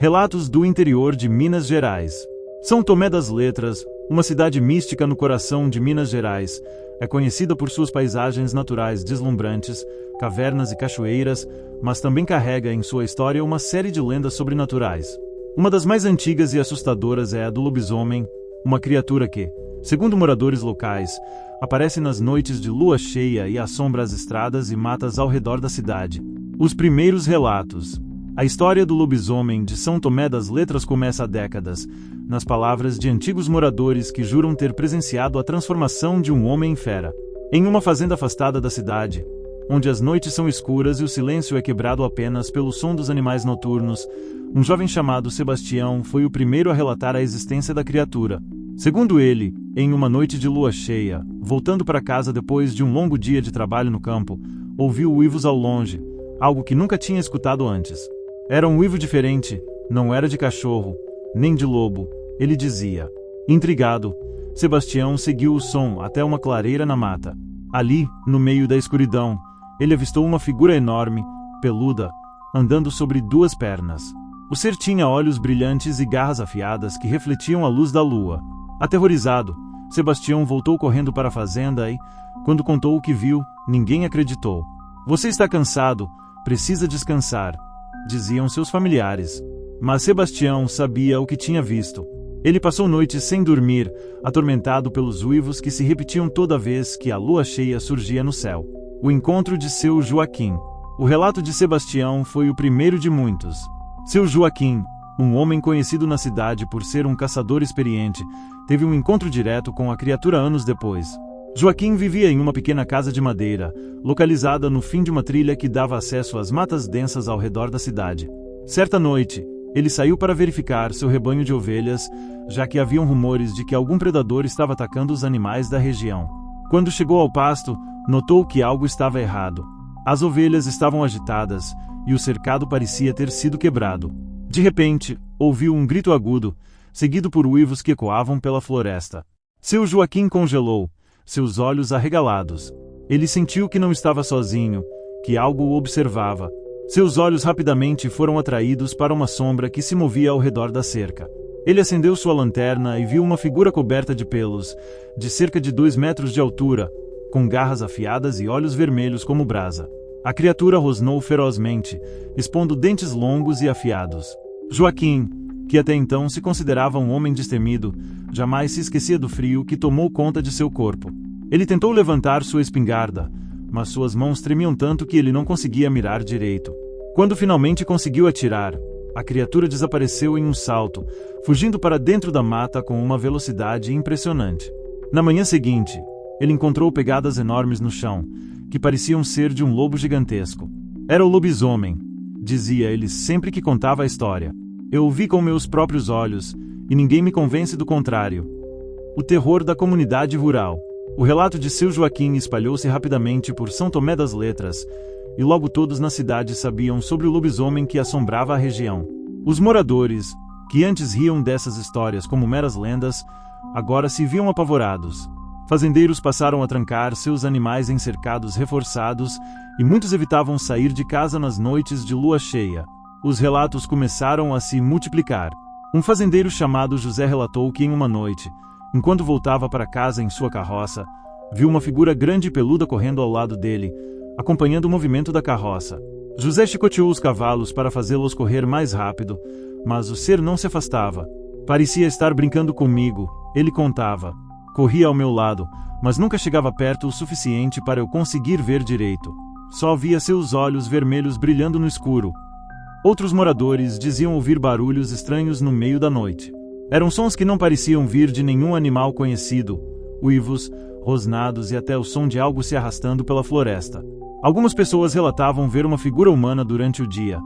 Relatos do interior de Minas Gerais. São Tomé das Letras, uma cidade mística no coração de Minas Gerais, é conhecida por suas paisagens naturais deslumbrantes, cavernas e cachoeiras, mas também carrega em sua história uma série de lendas sobrenaturais. Uma das mais antigas e assustadoras é a do lobisomem, uma criatura que, segundo moradores locais, aparece nas noites de lua cheia e assombra as estradas e matas ao redor da cidade. Os primeiros relatos. A história do lobisomem de São Tomé das Letras começa há décadas, nas palavras de antigos moradores que juram ter presenciado a transformação de um homem em fera. Em uma fazenda afastada da cidade, onde as noites são escuras e o silêncio é quebrado apenas pelo som dos animais noturnos, um jovem chamado Sebastião foi o primeiro a relatar a existência da criatura. Segundo ele, em uma noite de lua cheia, voltando para casa depois de um longo dia de trabalho no campo, ouviu uivos ao longe, algo que nunca tinha escutado antes. Era um uivo diferente, não era de cachorro, nem de lobo, ele dizia. Intrigado, Sebastião seguiu o som até uma clareira na mata. Ali, no meio da escuridão, ele avistou uma figura enorme, peluda, andando sobre duas pernas. O ser tinha olhos brilhantes e garras afiadas que refletiam a luz da lua. Aterrorizado, Sebastião voltou correndo para a fazenda e, quando contou o que viu, ninguém acreditou. "Você está cansado, precisa descansar", diziam seus familiares. Mas Sebastião sabia o que tinha visto. Ele passou noites sem dormir, atormentado pelos uivos que se repetiam toda vez que a lua cheia surgia no céu. O encontro de seu Joaquim. O relato de Sebastião foi o primeiro de muitos. Seu Joaquim, um homem conhecido na cidade por ser um caçador experiente, teve um encontro direto com a criatura anos depois. Joaquim vivia em uma pequena casa de madeira, localizada no fim de uma trilha que dava acesso às matas densas ao redor da cidade. Certa noite, ele saiu para verificar seu rebanho de ovelhas, já que haviam rumores de que algum predador estava atacando os animais da região. Quando chegou ao pasto, notou que algo estava errado. As ovelhas estavam agitadas, e o cercado parecia ter sido quebrado. De repente, ouviu um grito agudo, seguido por uivos que ecoavam pela floresta. Seu Joaquim congelou, seus olhos arregalados. Ele sentiu que não estava sozinho, que algo o observava. Seus olhos rapidamente foram atraídos para uma sombra que se movia ao redor da cerca. Ele acendeu sua lanterna e viu uma figura coberta de pelos, de cerca de 2 metros de altura, com garras afiadas e olhos vermelhos como brasa. A criatura rosnou ferozmente, expondo dentes longos e afiados. Joaquim, que até então se considerava um homem destemido, jamais se esquecia do frio que tomou conta de seu corpo. Ele tentou levantar sua espingarda, mas suas mãos tremiam tanto que ele não conseguia mirar direito. Quando finalmente conseguiu atirar, a criatura desapareceu em um salto, fugindo para dentro da mata com uma velocidade impressionante. Na manhã seguinte, ele encontrou pegadas enormes no chão, que pareciam ser de um lobo gigantesco. "Era o lobisomem", dizia ele sempre que contava a história. "Eu o vi com meus próprios olhos, e ninguém me convence do contrário." O terror da comunidade rural. O relato de seu Joaquim espalhou-se rapidamente por São Tomé das Letras, e logo todos na cidade sabiam sobre o lobisomem que assombrava a região. Os moradores, que antes riam dessas histórias como meras lendas, agora se viam apavorados. Fazendeiros passaram a trancar seus animais em cercados reforçados, e muitos evitavam sair de casa nas noites de lua cheia. Os relatos começaram a se multiplicar. Um fazendeiro chamado José relatou que em uma noite, enquanto voltava para casa em sua carroça, viu uma figura grande e peluda correndo ao lado dele, acompanhando o movimento da carroça. José chicoteou os cavalos para fazê-los correr mais rápido, mas o ser não se afastava. "Parecia estar brincando comigo", ele contava. "Corria ao meu lado, mas nunca chegava perto o suficiente para eu conseguir ver direito. Só via seus olhos vermelhos brilhando no escuro." Outros moradores diziam ouvir barulhos estranhos no meio da noite. Eram sons que não pareciam vir de nenhum animal conhecido, uivos, rosnados e até o som de algo se arrastando pela floresta. Algumas pessoas relatavam ver uma figura humana durante o dia,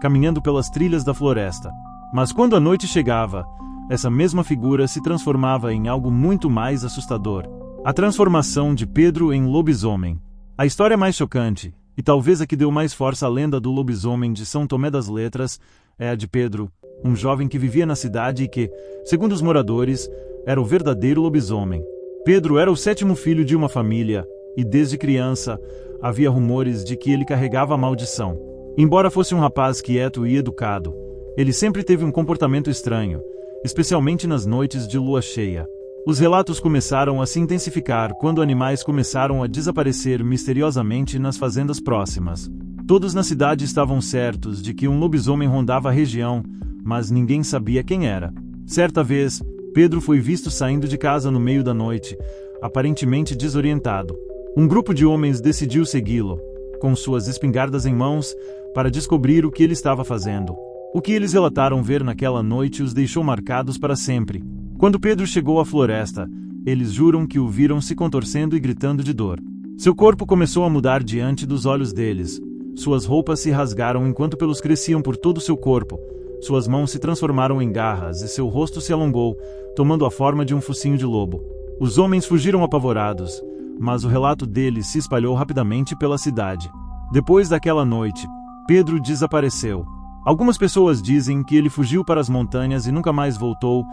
caminhando pelas trilhas da floresta. Mas quando a noite chegava, essa mesma figura se transformava em algo muito mais assustador. A transformação de Pedro em lobisomem. A história mais chocante, e talvez a que deu mais força à lenda do lobisomem de São Tomé das Letras, é a de Pedro, um jovem que vivia na cidade e que, segundo os moradores, era o verdadeiro lobisomem. Pedro era o 7º filho de uma família, e desde criança, havia rumores de que ele carregava a maldição. Embora fosse um rapaz quieto e educado, Ele sempre teve um comportamento estranho, especialmente nas noites de lua cheia. Os relatos começaram a se intensificar quando animais começaram a desaparecer misteriosamente nas fazendas próximas. Todos na cidade estavam certos de que um lobisomem rondava a região, mas ninguém sabia quem era. Certa vez, Pedro foi visto saindo de casa no meio da noite, aparentemente desorientado. Um grupo de homens decidiu segui-lo, com suas espingardas em mãos, para descobrir o que ele estava fazendo. O que eles relataram ver naquela noite os deixou marcados para sempre. Quando Pedro chegou à floresta, eles juram que o viram se contorcendo e gritando de dor. Seu corpo começou a mudar diante dos olhos deles. Suas roupas se rasgaram enquanto pelos cresciam por todo o seu corpo. Suas mãos se transformaram em garras e seu rosto se alongou, tomando a forma de um focinho de lobo. Os homens fugiram apavorados, mas o relato deles se espalhou rapidamente pela cidade. Depois daquela noite, Pedro desapareceu. Algumas pessoas dizem que ele fugiu para as montanhas e nunca mais voltou,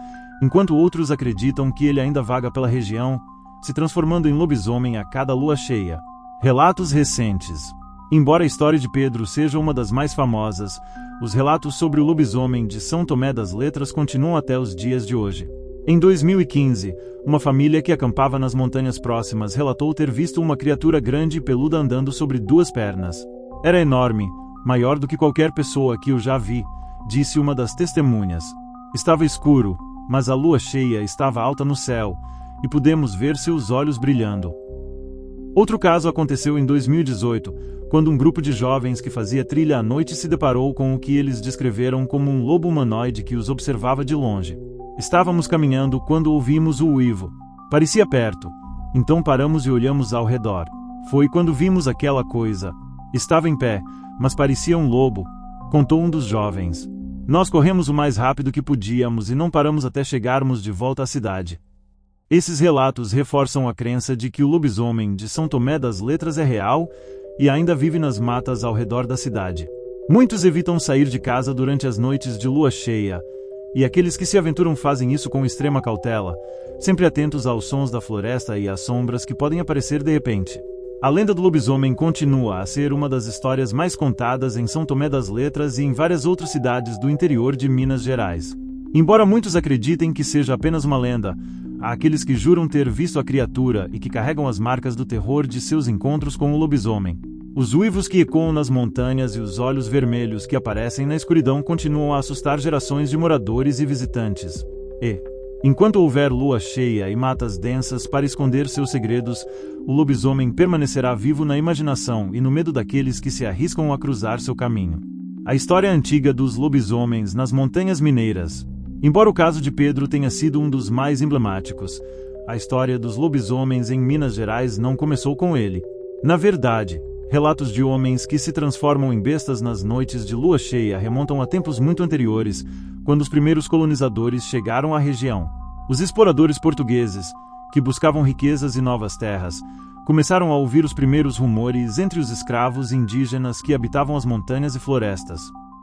enquanto outros acreditam que ele ainda vaga pela região, se transformando em lobisomem a cada lua cheia. Relatos recentes. Embora a história de Pedro seja uma das mais famosas, os relatos sobre o lobisomem de São Tomé das Letras continuam até os dias de hoje. Em 2015, uma família que acampava nas montanhas próximas relatou ter visto uma criatura grande e peluda andando sobre duas pernas. Era enorme, maior do que qualquer pessoa que eu já vi, disse uma das testemunhas. Estava escuro, mas a lua cheia estava alta no céu, e pudemos ver seus olhos brilhando. Outro caso aconteceu em 2018, quando um grupo de jovens que fazia trilha à noite se deparou com o que eles descreveram como um lobo humanoide que os observava de longe. Estávamos caminhando quando ouvimos o uivo. Parecia perto, então paramos e olhamos ao redor. Foi quando vimos aquela coisa. Estava em pé, mas parecia um lobo, contou um dos jovens. Nós corremos o mais rápido que podíamos e não paramos até chegarmos de volta à cidade. Esses relatos reforçam a crença de que o lobisomem de São Tomé das Letras é real e ainda vive nas matas ao redor da cidade. Muitos evitam sair de casa durante as noites de lua cheia, e aqueles que se aventuram fazem isso com extrema cautela, sempre atentos aos sons da floresta e às sombras que podem aparecer de repente. A lenda do lobisomem continua a ser uma das histórias mais contadas em São Tomé das Letras e em várias outras cidades do interior de Minas Gerais. Embora muitos acreditem que seja apenas uma lenda, há aqueles que juram ter visto a criatura e que carregam as marcas do terror de seus encontros com o lobisomem. Os uivos que ecoam nas montanhas e os olhos vermelhos que aparecem na escuridão continuam a assustar gerações de moradores e visitantes. Enquanto houver lua cheia e matas densas para esconder seus segredos, o lobisomem permanecerá vivo na imaginação e no medo daqueles que se arriscam a cruzar seu caminho. A história antiga dos lobisomens nas Montanhas Mineiras. Embora o caso de Pedro tenha sido um dos mais emblemáticos, a história dos lobisomens em Minas Gerais não começou com ele. Na verdade, relatos de homens que se transformam em bestas nas noites de lua cheia remontam a tempos muito anteriores, quando os primeiros colonizadores chegaram à região. Os exploradores portugueses, que buscavam riquezas e novas terras, começaram a ouvir os primeiros rumores entre os escravos indígenas que habitavam as montanhas e florestas.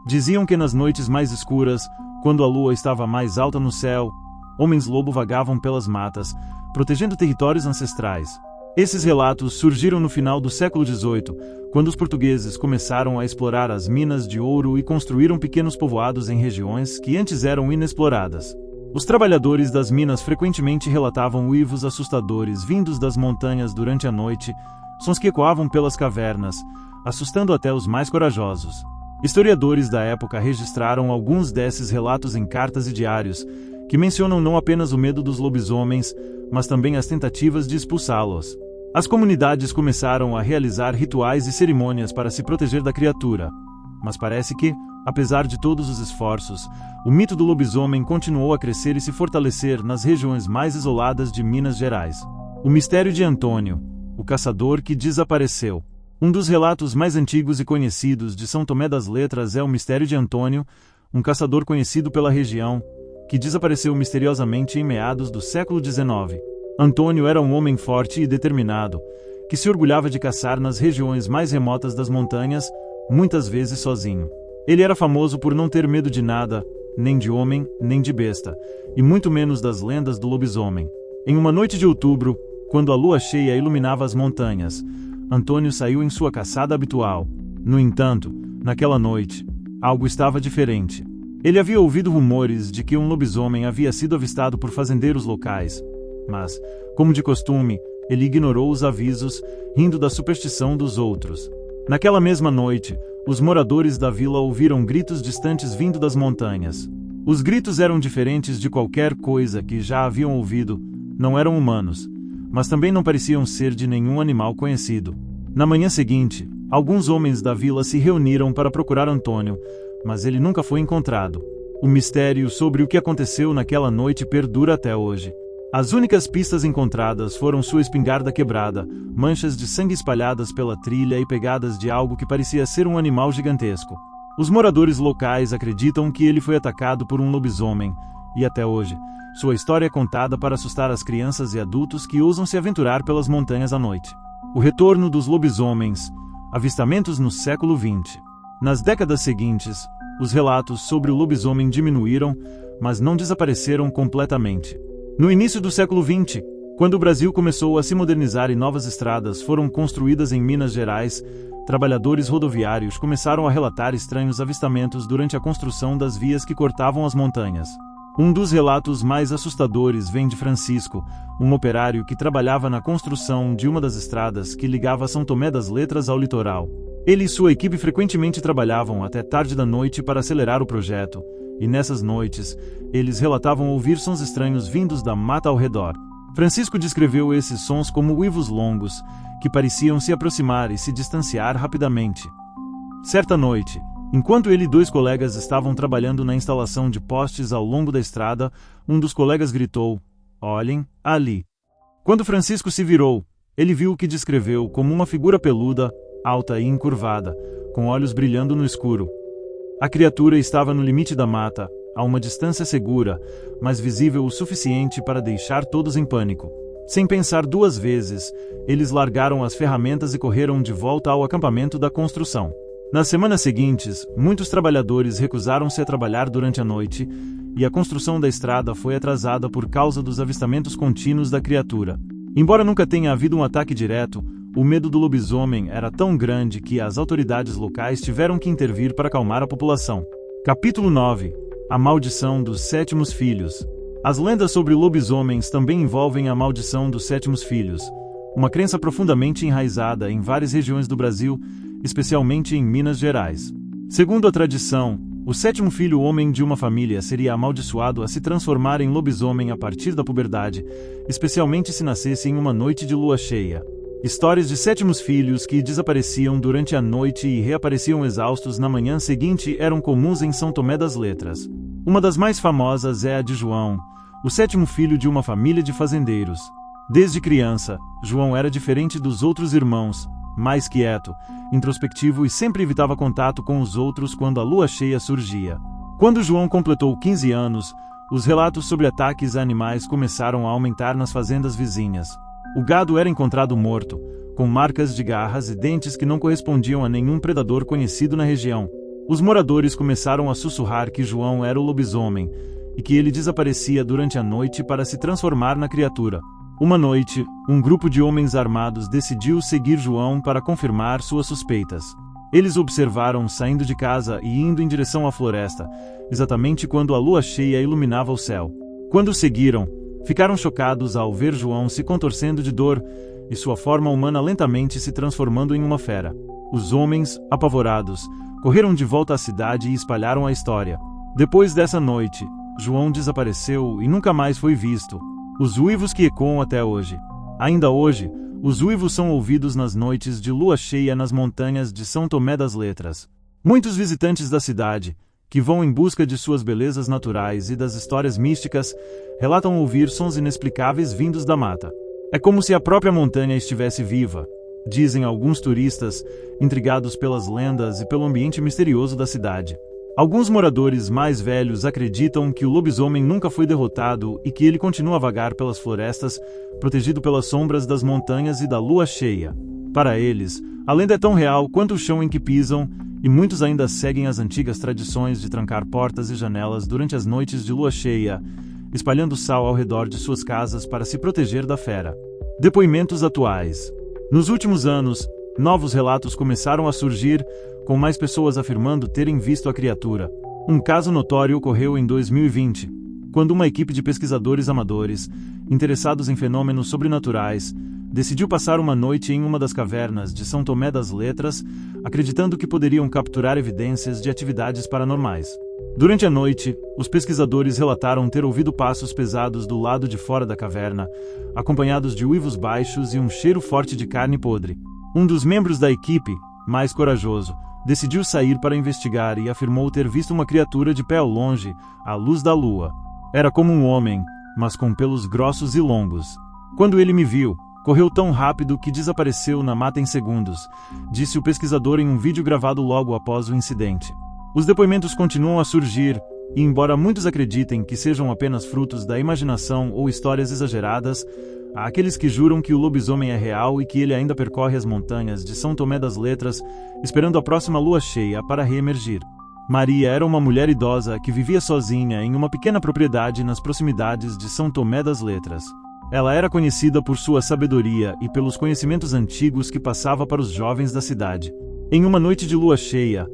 Diziam que nas noites mais escuras, quando a lua estava mais alta no céu, homens-lobo vagavam pelas matas, protegendo territórios ancestrais. Esses relatos surgiram no final do século XVIII, quando os portugueses começaram a explorar as minas de ouro e construíram pequenos povoados em regiões que antes eram inexploradas. Os trabalhadores das minas frequentemente relatavam uivos assustadores vindos das montanhas durante a noite, sons que ecoavam pelas cavernas, assustando até os mais corajosos. Historiadores da época registraram alguns desses relatos em cartas e diários, que mencionam não apenas o medo dos lobisomens, mas também as tentativas de expulsá-los. As comunidades começaram a realizar rituais e cerimônias para se proteger da criatura. Mas parece que, apesar de todos os esforços, o mito do lobisomem continuou a crescer e se fortalecer nas regiões mais isoladas de Minas Gerais. O mistério de Antônio, o caçador que desapareceu. Um dos relatos mais antigos e conhecidos de São Tomé das Letras é o mistério de Antônio, um caçador conhecido pela região, que desapareceu misteriosamente em meados do século XIX. Antônio era um homem forte e determinado, que se orgulhava de caçar nas regiões mais remotas das montanhas, muitas vezes sozinho. Ele era famoso por não ter medo de nada, nem de homem, nem de besta, e muito menos das lendas do lobisomem. Em uma noite de outubro, quando a lua cheia iluminava as montanhas, Antônio saiu em sua caçada habitual. No entanto, naquela noite, algo estava diferente. Ele havia ouvido rumores de que um lobisomem havia sido avistado por fazendeiros locais, mas, como de costume, ele ignorou os avisos, rindo da superstição dos outros. Naquela mesma noite, os moradores da vila ouviram gritos distantes vindo das montanhas. Os gritos eram diferentes de qualquer coisa que já haviam ouvido, não eram humanos, mas também não pareciam ser de nenhum animal conhecido. Na manhã seguinte, alguns homens da vila se reuniram para procurar Antônio, mas ele nunca foi encontrado. O mistério sobre o que aconteceu naquela noite perdura até hoje. As únicas pistas encontradas foram sua espingarda quebrada, manchas de sangue espalhadas pela trilha e pegadas de algo que parecia ser um animal gigantesco. Os moradores locais acreditam que ele foi atacado por um lobisomem, e até hoje, sua história é contada para assustar as crianças e adultos que ousam se aventurar pelas montanhas à noite. O retorno dos lobisomens, avistamentos no século XX. Nas décadas seguintes, os relatos sobre o lobisomem diminuíram, mas não desapareceram completamente. No início do século XX, quando o Brasil começou a se modernizar e novas estradas foram construídas em Minas Gerais, trabalhadores rodoviários começaram a relatar estranhos avistamentos durante a construção das vias que cortavam as montanhas. Um dos relatos mais assustadores vem de Francisco, um operário que trabalhava na construção de uma das estradas que ligava São Tomé das Letras ao litoral. Ele e sua equipe frequentemente trabalhavam até tarde da noite para acelerar o projeto, e nessas noites, eles relatavam ouvir sons estranhos vindos da mata ao redor. Francisco descreveu esses sons como uivos longos, que pareciam se aproximar e se distanciar rapidamente. Certa noite, enquanto ele e dois colegas estavam trabalhando na instalação de postes ao longo da estrada, um dos colegas gritou: "Olhem, ali!" Quando Francisco se virou, ele viu o que descreveu como uma figura peluda, alta e encurvada, com olhos brilhando no escuro. A criatura estava no limite da mata, a uma distância segura, mas visível o suficiente para deixar todos em pânico. Sem pensar duas vezes, eles largaram as ferramentas e correram de volta ao acampamento da construção. Nas semanas seguintes, muitos trabalhadores recusaram-se a trabalhar durante a noite, e a construção da estrada foi atrasada por causa dos avistamentos contínuos da criatura. Embora nunca tenha havido um ataque direto, o medo do lobisomem era tão grande que as autoridades locais tiveram que intervir para acalmar a população. Capítulo 9. A maldição dos sétimos filhos. As lendas sobre lobisomens também envolvem a maldição dos sétimos filhos, uma crença profundamente enraizada em várias regiões do Brasil, especialmente em Minas Gerais. Segundo a tradição, o sétimo filho homem de uma família seria amaldiçoado a se transformar em lobisomem a partir da puberdade, especialmente se nascesse em uma noite de lua cheia. Histórias de sétimos filhos que desapareciam durante a noite e reapareciam exaustos na manhã seguinte eram comuns em São Tomé das Letras. Uma das mais famosas é a de João, o sétimo filho de uma família de fazendeiros. Desde criança, João era diferente dos outros irmãos, mais quieto, introspectivo e sempre evitava contato com os outros quando a lua cheia surgia. Quando João completou 15 anos, os relatos sobre ataques a animais começaram a aumentar nas fazendas vizinhas. O gado era encontrado morto, com marcas de garras e dentes que não correspondiam a nenhum predador conhecido na região. Os moradores começaram a sussurrar que João era o lobisomem e que ele desaparecia durante a noite para se transformar na criatura. Uma noite, um grupo de homens armados decidiu seguir João para confirmar suas suspeitas. Eles o observaram saindo de casa e indo em direção à floresta, exatamente quando a lua cheia iluminava o céu. Quando o seguiram, ficaram chocados ao ver João se contorcendo de dor e sua forma humana lentamente se transformando em uma fera. Os homens, apavorados, correram de volta à cidade e espalharam a história. Depois dessa noite, João desapareceu e nunca mais foi visto. Os uivos que ecoam até hoje. Ainda hoje, os uivos são ouvidos nas noites de lua cheia nas montanhas de São Tomé das Letras. Muitos visitantes da cidade, que vão em busca de suas belezas naturais e das histórias místicas, relatam ouvir sons inexplicáveis vindos da mata. É como se a própria montanha estivesse viva, dizem alguns turistas, intrigados pelas lendas e pelo ambiente misterioso da cidade. Alguns moradores mais velhos acreditam que o lobisomem nunca foi derrotado e que ele continua a vagar pelas florestas, protegido pelas sombras das montanhas e da lua cheia. Para eles, a lenda é tão real quanto o chão em que pisam, e muitos ainda seguem as antigas tradições de trancar portas e janelas durante as noites de lua cheia, espalhando sal ao redor de suas casas para se proteger da fera. Depoimentos atuais. Nos últimos anos, novos relatos começaram a surgir, com mais pessoas afirmando terem visto a criatura. Um caso notório ocorreu em 2020, quando uma equipe de pesquisadores amadores, interessados em fenômenos sobrenaturais, decidiu passar uma noite em uma das cavernas de São Tomé das Letras, acreditando que poderiam capturar evidências de atividades paranormais. Durante a noite, os pesquisadores relataram ter ouvido passos pesados do lado de fora da caverna, acompanhados de uivos baixos e um cheiro forte de carne podre. Um dos membros da equipe, mais corajoso, decidiu sair para investigar e afirmou ter visto uma criatura de pé ao longe, à luz da lua. Era como um homem, mas com pelos grossos e longos. Quando ele me viu, correu tão rápido que desapareceu na mata em segundos, disse o pesquisador em um vídeo gravado logo após o incidente. Os depoimentos continuam a surgir, e embora muitos acreditem que sejam apenas frutos da imaginação ou histórias exageradas, há aqueles que juram que o lobisomem é real e que ele ainda percorre as montanhas de São Tomé das Letras, esperando a próxima lua cheia para reemergir. Maria era uma mulher idosa que vivia sozinha em uma pequena propriedade nas proximidades de São Tomé das Letras. Ela era conhecida por sua sabedoria e pelos conhecimentos antigos que passava para os jovens da cidade. Em uma noite de lua cheia,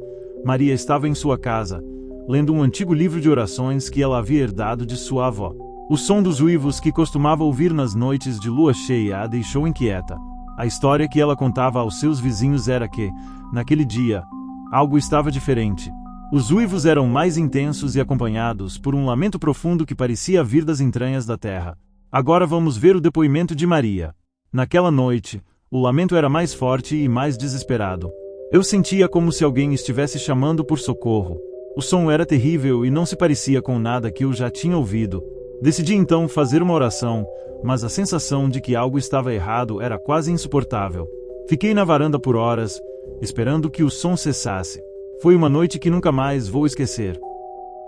Maria estava em sua casa, lendo um antigo livro de orações que ela havia herdado de sua avó. O som dos uivos que costumava ouvir nas noites de lua cheia a deixou inquieta. A história que ela contava aos seus vizinhos era que, naquele dia, algo estava diferente. Os uivos eram mais intensos e acompanhados por um lamento profundo que parecia vir das entranhas da terra. Agora vamos ver o depoimento de Maria. Naquela noite, o lamento era mais forte e mais desesperado. Eu sentia como se alguém estivesse chamando por socorro. O som era terrível e não se parecia com nada que eu já tinha ouvido. Decidi então fazer uma oração, mas a sensação de que algo estava errado era quase insuportável. Fiquei na varanda por horas, esperando que o som cessasse. Foi uma noite que nunca mais vou esquecer.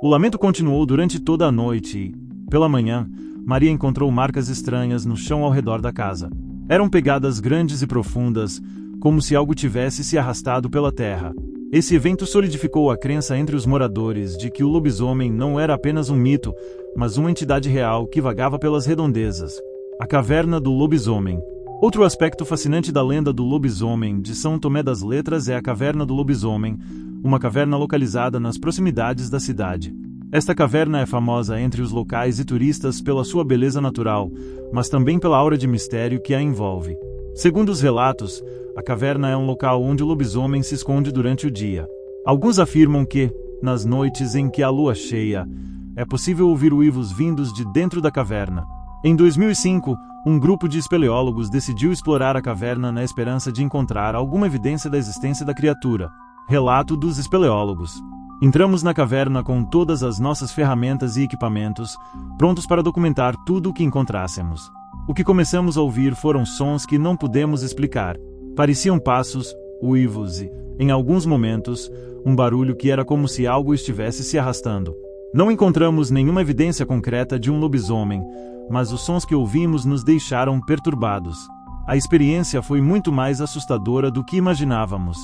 O lamento continuou durante toda a noite e, pela manhã, Maria encontrou marcas estranhas no chão ao redor da casa. Eram pegadas grandes e profundas, como se algo tivesse se arrastado pela terra. Esse evento solidificou a crença entre os moradores de que o lobisomem não era apenas um mito, mas uma entidade real que vagava pelas redondezas. A Caverna do Lobisomem. Outro aspecto fascinante da lenda do lobisomem de São Tomé das Letras é a Caverna do Lobisomem, uma caverna localizada nas proximidades da cidade. Esta caverna é famosa entre os locais e turistas pela sua beleza natural, mas também pela aura de mistério que a envolve. Segundo os relatos, a caverna é um local onde o lobisomem se esconde durante o dia. Alguns afirmam que, nas noites em que há lua cheia, é possível ouvir uivos vindos de dentro da caverna. Em 2005, um grupo de espeleólogos decidiu explorar a caverna na esperança de encontrar alguma evidência da existência da criatura. Relato dos espeleólogos. Entramos na caverna com todas as nossas ferramentas e equipamentos, prontos para documentar tudo o que encontrássemos. O que começamos a ouvir foram sons que não pudemos explicar. Pareciam passos, uivos e, em alguns momentos, um barulho que era como se algo estivesse se arrastando. Não encontramos nenhuma evidência concreta de um lobisomem, mas os sons que ouvimos nos deixaram perturbados. A experiência foi muito mais assustadora do que imaginávamos.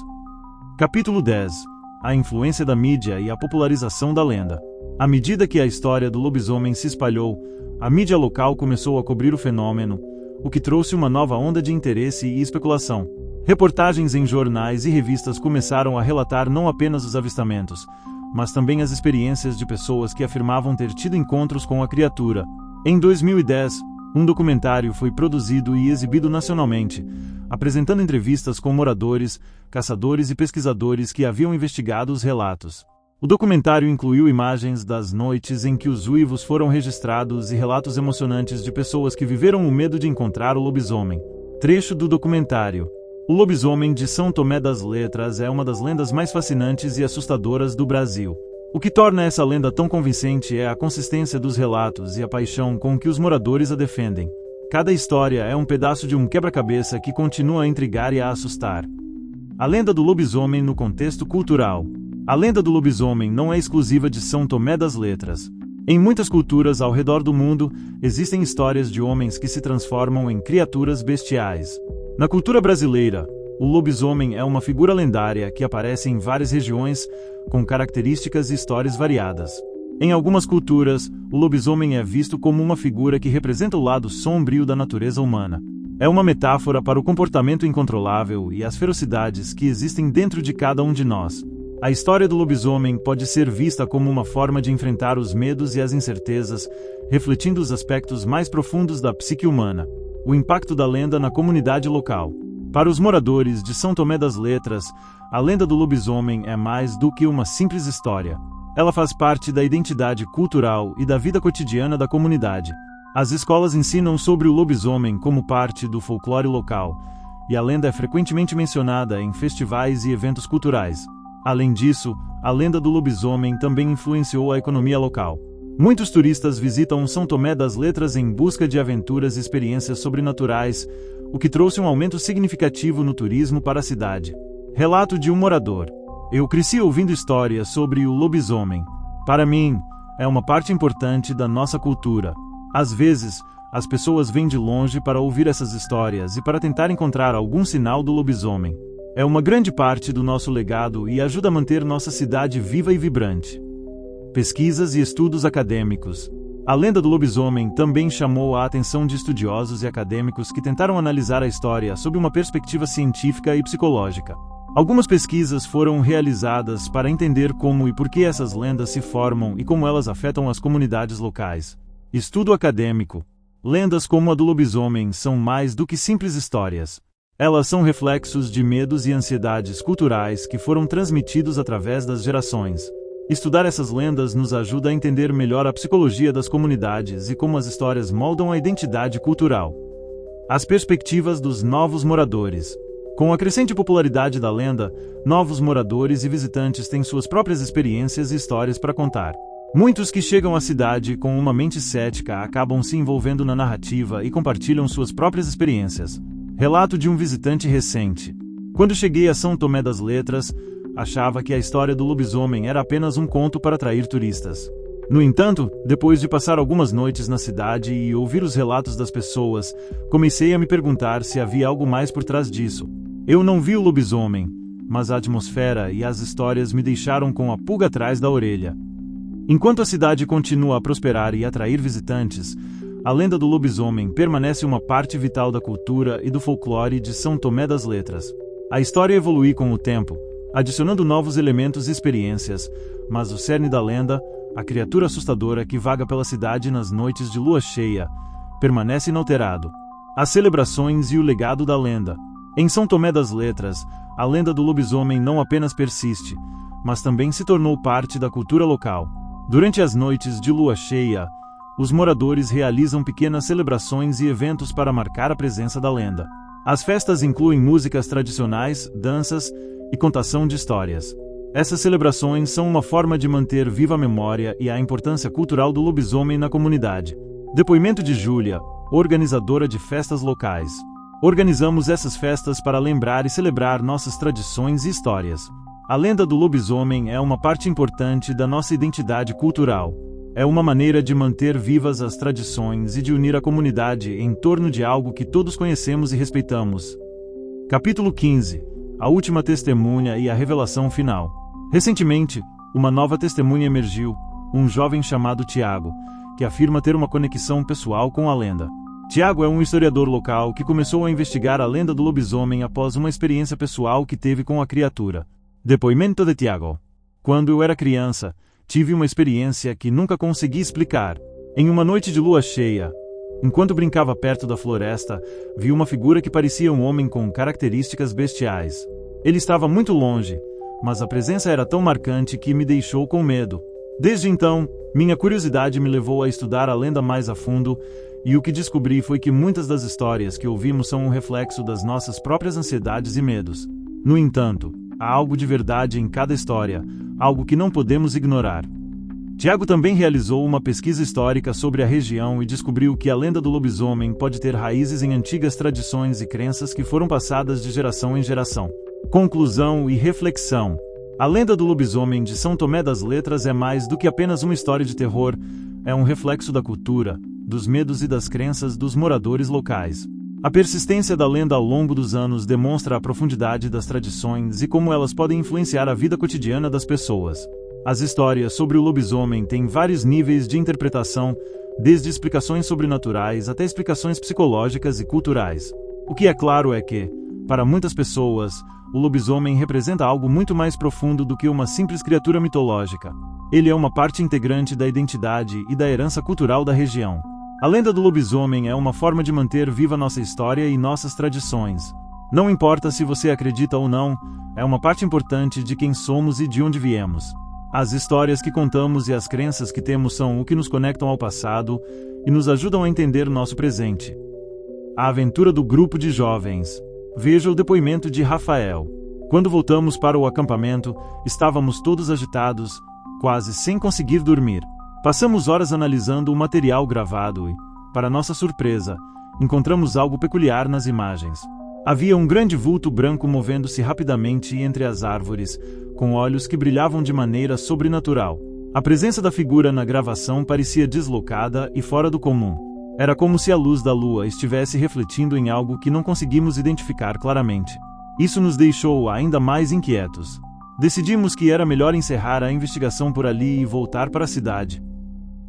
Capítulo 10. A influência da mídia e a popularização da lenda. À medida que a história do lobisomem se espalhou, a mídia local começou a cobrir o fenômeno, o que trouxe uma nova onda de interesse e especulação. Reportagens em jornais e revistas começaram a relatar não apenas os avistamentos, mas também as experiências de pessoas que afirmavam ter tido encontros com a criatura. Em 2010, um documentário foi produzido e exibido nacionalmente, apresentando entrevistas com moradores, caçadores e pesquisadores que haviam investigado os relatos. O documentário incluiu imagens das noites em que os uivos foram registrados e relatos emocionantes de pessoas que viveram o medo de encontrar o lobisomem. Trecho do documentário. O lobisomem de São Tomé das Letras é uma das lendas mais fascinantes e assustadoras do Brasil. O que torna essa lenda tão convincente é a consistência dos relatos e a paixão com que os moradores a defendem. Cada história é um pedaço de um quebra-cabeça que continua a intrigar e a assustar. A lenda do lobisomem no contexto cultural. A lenda do lobisomem não é exclusiva de São Tomé das Letras. Em muitas culturas ao redor do mundo, existem histórias de homens que se transformam em criaturas bestiais. Na cultura brasileira, o lobisomem é uma figura lendária que aparece em várias regiões, com características e histórias variadas. Em algumas culturas, o lobisomem é visto como uma figura que representa o lado sombrio da natureza humana. É uma metáfora para o comportamento incontrolável e as ferocidades que existem dentro de cada um de nós. A história do lobisomem pode ser vista como uma forma de enfrentar os medos e as incertezas, refletindo os aspectos mais profundos da psique humana. O impacto da lenda na comunidade local. Para os moradores de São Tomé das Letras, a lenda do lobisomem é mais do que uma simples história. Ela faz parte da identidade cultural e da vida cotidiana da comunidade. As escolas ensinam sobre o lobisomem como parte do folclore local, e a lenda é frequentemente mencionada em festivais e eventos culturais. Além disso, a lenda do lobisomem também influenciou a economia local. Muitos turistas visitam São Tomé das Letras em busca de aventuras e experiências sobrenaturais, o que trouxe um aumento significativo no turismo para a cidade. Relato de um morador. Eu cresci ouvindo histórias sobre o lobisomem. Para mim, é uma parte importante da nossa cultura. Às vezes, as pessoas vêm de longe para ouvir essas histórias e para tentar encontrar algum sinal do lobisomem. É uma grande parte do nosso legado e ajuda a manter nossa cidade viva e vibrante. Pesquisas e estudos acadêmicos. A lenda do lobisomem também chamou a atenção de estudiosos e acadêmicos que tentaram analisar a história sob uma perspectiva científica e psicológica. Algumas pesquisas foram realizadas para entender como e por que essas lendas se formam e como elas afetam as comunidades locais. Estudo acadêmico. Lendas como a do lobisomem são mais do que simples histórias. Elas são reflexos de medos e ansiedades culturais que foram transmitidos através das gerações. Estudar essas lendas nos ajuda a entender melhor a psicologia das comunidades e como as histórias moldam a identidade cultural. As perspectivas dos novos moradores. Com a crescente popularidade da lenda, novos moradores e visitantes têm suas próprias experiências e histórias para contar. Muitos que chegam à cidade com uma mente cética acabam se envolvendo na narrativa e compartilham suas próprias experiências. Relato de um visitante recente. Quando cheguei a São Tomé das Letras, achava que a história do lobisomem era apenas um conto para atrair turistas. No entanto, depois de passar algumas noites na cidade e ouvir os relatos das pessoas, comecei a me perguntar se havia algo mais por trás disso. Eu não vi o lobisomem, mas a atmosfera e as histórias me deixaram com a pulga atrás da orelha. Enquanto a cidade continua a prosperar e atrair visitantes, a lenda do lobisomem permanece uma parte vital da cultura e do folclore de São Tomé das Letras. A história evolui com o tempo, adicionando novos elementos e experiências, mas o cerne da lenda, a criatura assustadora que vaga pela cidade nas noites de lua cheia, permanece inalterado. As celebrações e o legado da lenda. Em São Tomé das Letras, a lenda do lobisomem não apenas persiste, mas também se tornou parte da cultura local. Durante as noites de lua cheia, os moradores realizam pequenas celebrações e eventos para marcar a presença da lenda. As festas incluem músicas tradicionais, danças e contação de histórias. Essas celebrações são uma forma de manter viva a memória e a importância cultural do lobisomem na comunidade. Depoimento de Júlia, organizadora de festas locais. Organizamos essas festas para lembrar e celebrar nossas tradições e histórias. A lenda do lobisomem é uma parte importante da nossa identidade cultural. É uma maneira de manter vivas as tradições e de unir a comunidade em torno de algo que todos conhecemos e respeitamos. Capítulo 15. A última testemunha e a revelação final. Recentemente, uma nova testemunha emergiu, um jovem chamado Tiago, que afirma ter uma conexão pessoal com a lenda. Tiago é um historiador local que começou a investigar a lenda do lobisomem após uma experiência pessoal que teve com a criatura. Depoimento de Tiago. Quando eu era criança, tive uma experiência que nunca consegui explicar. Em uma noite de lua cheia, enquanto brincava perto da floresta, vi uma figura que parecia um homem com características bestiais. Ele estava muito longe, mas a presença era tão marcante que me deixou com medo. Desde então, minha curiosidade me levou a estudar a lenda mais a fundo, e o que descobri foi que muitas das histórias que ouvimos são um reflexo das nossas próprias ansiedades e medos. No entanto, há algo de verdade em cada história, algo que não podemos ignorar. Tiago também realizou uma pesquisa histórica sobre a região e descobriu que a lenda do lobisomem pode ter raízes em antigas tradições e crenças que foram passadas de geração em geração. Conclusão e reflexão. A lenda do lobisomem de São Tomé das Letras é mais do que apenas uma história de terror, é um reflexo da cultura, dos medos e das crenças dos moradores locais. A persistência da lenda ao longo dos anos demonstra a profundidade das tradições e como elas podem influenciar a vida cotidiana das pessoas. As histórias sobre o lobisomem têm vários níveis de interpretação, desde explicações sobrenaturais até explicações psicológicas e culturais. O que é claro é que, para muitas pessoas, o lobisomem representa algo muito mais profundo do que uma simples criatura mitológica. Ele é uma parte integrante da identidade e da herança cultural da região. A lenda do lobisomem é uma forma de manter viva nossa história e nossas tradições. Não importa se você acredita ou não, é uma parte importante de quem somos e de onde viemos. As histórias que contamos e as crenças que temos são o que nos conectam ao passado e nos ajudam a entender nosso presente. A aventura do grupo de jovens. Veja o depoimento de Rafael. Quando voltamos para o acampamento, estávamos todos agitados, quase sem conseguir dormir. Passamos horas analisando o material gravado e, para nossa surpresa, encontramos algo peculiar nas imagens. Havia um grande vulto branco movendo-se rapidamente entre as árvores, com olhos que brilhavam de maneira sobrenatural. A presença da figura na gravação parecia deslocada e fora do comum. Era como se a luz da lua estivesse refletindo em algo que não conseguimos identificar claramente. Isso nos deixou ainda mais inquietos. Decidimos que era melhor encerrar a investigação por ali e voltar para a cidade.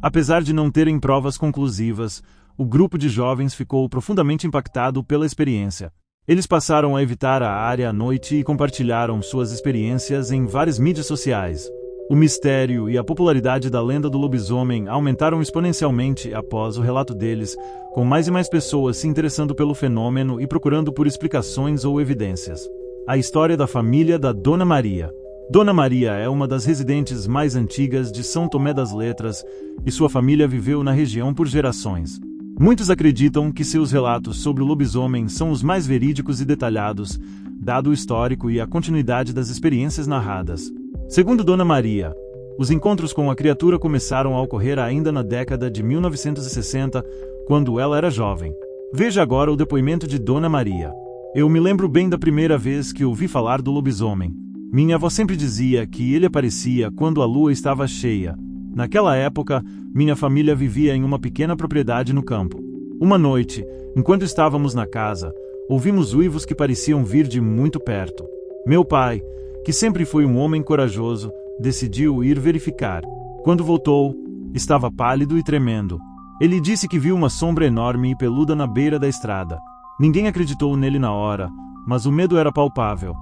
Apesar de não terem provas conclusivas, o grupo de jovens ficou profundamente impactado pela experiência. Eles passaram a evitar a área à noite e compartilharam suas experiências em várias mídias sociais. O mistério e a popularidade da lenda do lobisomem aumentaram exponencialmente após o relato deles, com mais e mais pessoas se interessando pelo fenômeno e procurando por explicações ou evidências. A história da família da Dona Maria. Dona Maria é uma das residentes mais antigas de São Tomé das Letras e sua família viveu na região por gerações. Muitos acreditam que seus relatos sobre o lobisomem são os mais verídicos e detalhados, dado o histórico e a continuidade das experiências narradas. Segundo Dona Maria, os encontros com a criatura começaram a ocorrer ainda na década de 1960, quando ela era jovem. Veja agora o depoimento de Dona Maria. Eu me lembro bem da primeira vez que ouvi falar do lobisomem. Minha avó sempre dizia que ele aparecia quando a lua estava cheia. Naquela época, minha família vivia em uma pequena propriedade no campo. Uma noite, enquanto estávamos na casa, ouvimos uivos que pareciam vir de muito perto. Meu pai, que sempre foi um homem corajoso, decidiu ir verificar. Quando voltou, estava pálido e tremendo. Ele disse que viu uma sombra enorme e peluda na beira da estrada. Ninguém acreditou nele na hora, mas o medo era palpável.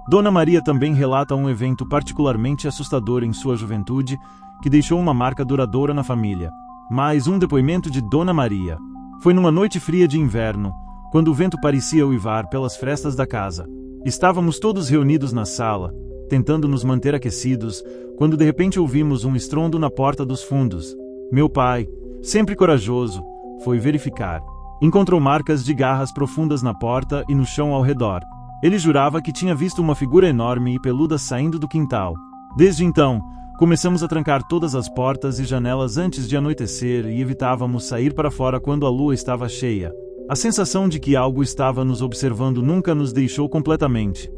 Dona Maria também relata um evento particularmente assustador em sua juventude, que deixou uma marca duradoura na família. Mais um depoimento de Dona Maria. Foi numa noite fria de inverno, quando o vento parecia uivar pelas frestas da casa. Estávamos todos reunidos na sala, tentando nos manter aquecidos, quando de repente ouvimos um estrondo na porta dos fundos. Meu pai, sempre corajoso, foi verificar. Encontrou marcas de garras profundas na porta e no chão ao redor. Ele jurava que tinha visto uma figura enorme e peluda saindo do quintal. Desde então, começamos a trancar todas as portas e janelas antes de anoitecer e evitávamos sair para fora quando a lua estava cheia. A sensação de que algo estava nos observando nunca nos deixou completamente.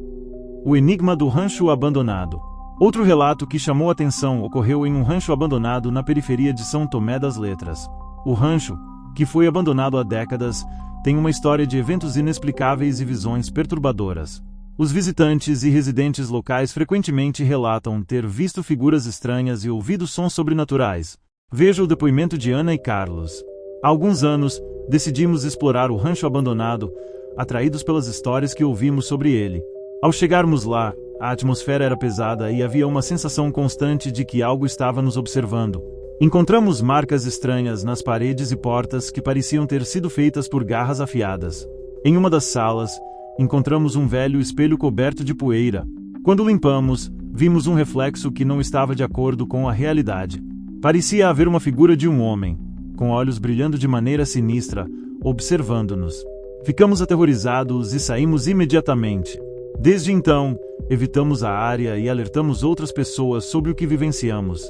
O enigma do rancho abandonado. Outro relato que chamou atenção ocorreu em um rancho abandonado na periferia de São Tomé das Letras. O rancho, que foi abandonado há décadas, tem uma história de eventos inexplicáveis e visões perturbadoras. Os visitantes e residentes locais frequentemente relatam ter visto figuras estranhas e ouvido sons sobrenaturais. Veja o depoimento de Ana e Carlos. Há alguns anos, decidimos explorar o rancho abandonado, atraídos pelas histórias que ouvimos sobre ele. Ao chegarmos lá, a atmosfera era pesada e havia uma sensação constante de que algo estava nos observando. Encontramos marcas estranhas nas paredes e portas que pareciam ter sido feitas por garras afiadas. Em uma das salas, encontramos um velho espelho coberto de poeira. Quando limpamos, vimos um reflexo que não estava de acordo com a realidade. Parecia haver uma figura de um homem, com olhos brilhando de maneira sinistra, observando-nos. Ficamos aterrorizados e saímos imediatamente. Desde então, evitamos a área e alertamos outras pessoas sobre o que vivenciamos.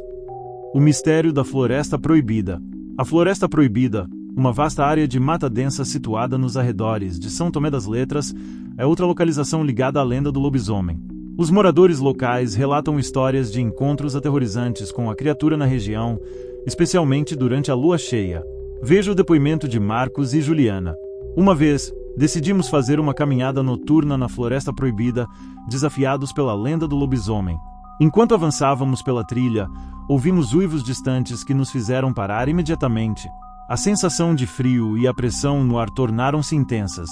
O mistério da Floresta Proibida. A Floresta Proibida, uma vasta área de mata densa situada nos arredores de São Tomé das Letras, é outra localização ligada à lenda do lobisomem. Os moradores locais relatam histórias de encontros aterrorizantes com a criatura na região, especialmente durante a lua cheia. Veja o depoimento de Marcos e Juliana. Uma vez, decidimos fazer uma caminhada noturna na Floresta Proibida, desafiados pela lenda do lobisomem. Enquanto avançávamos pela trilha, ouvimos uivos distantes que nos fizeram parar imediatamente. A sensação de frio e a pressão no ar tornaram-se intensas.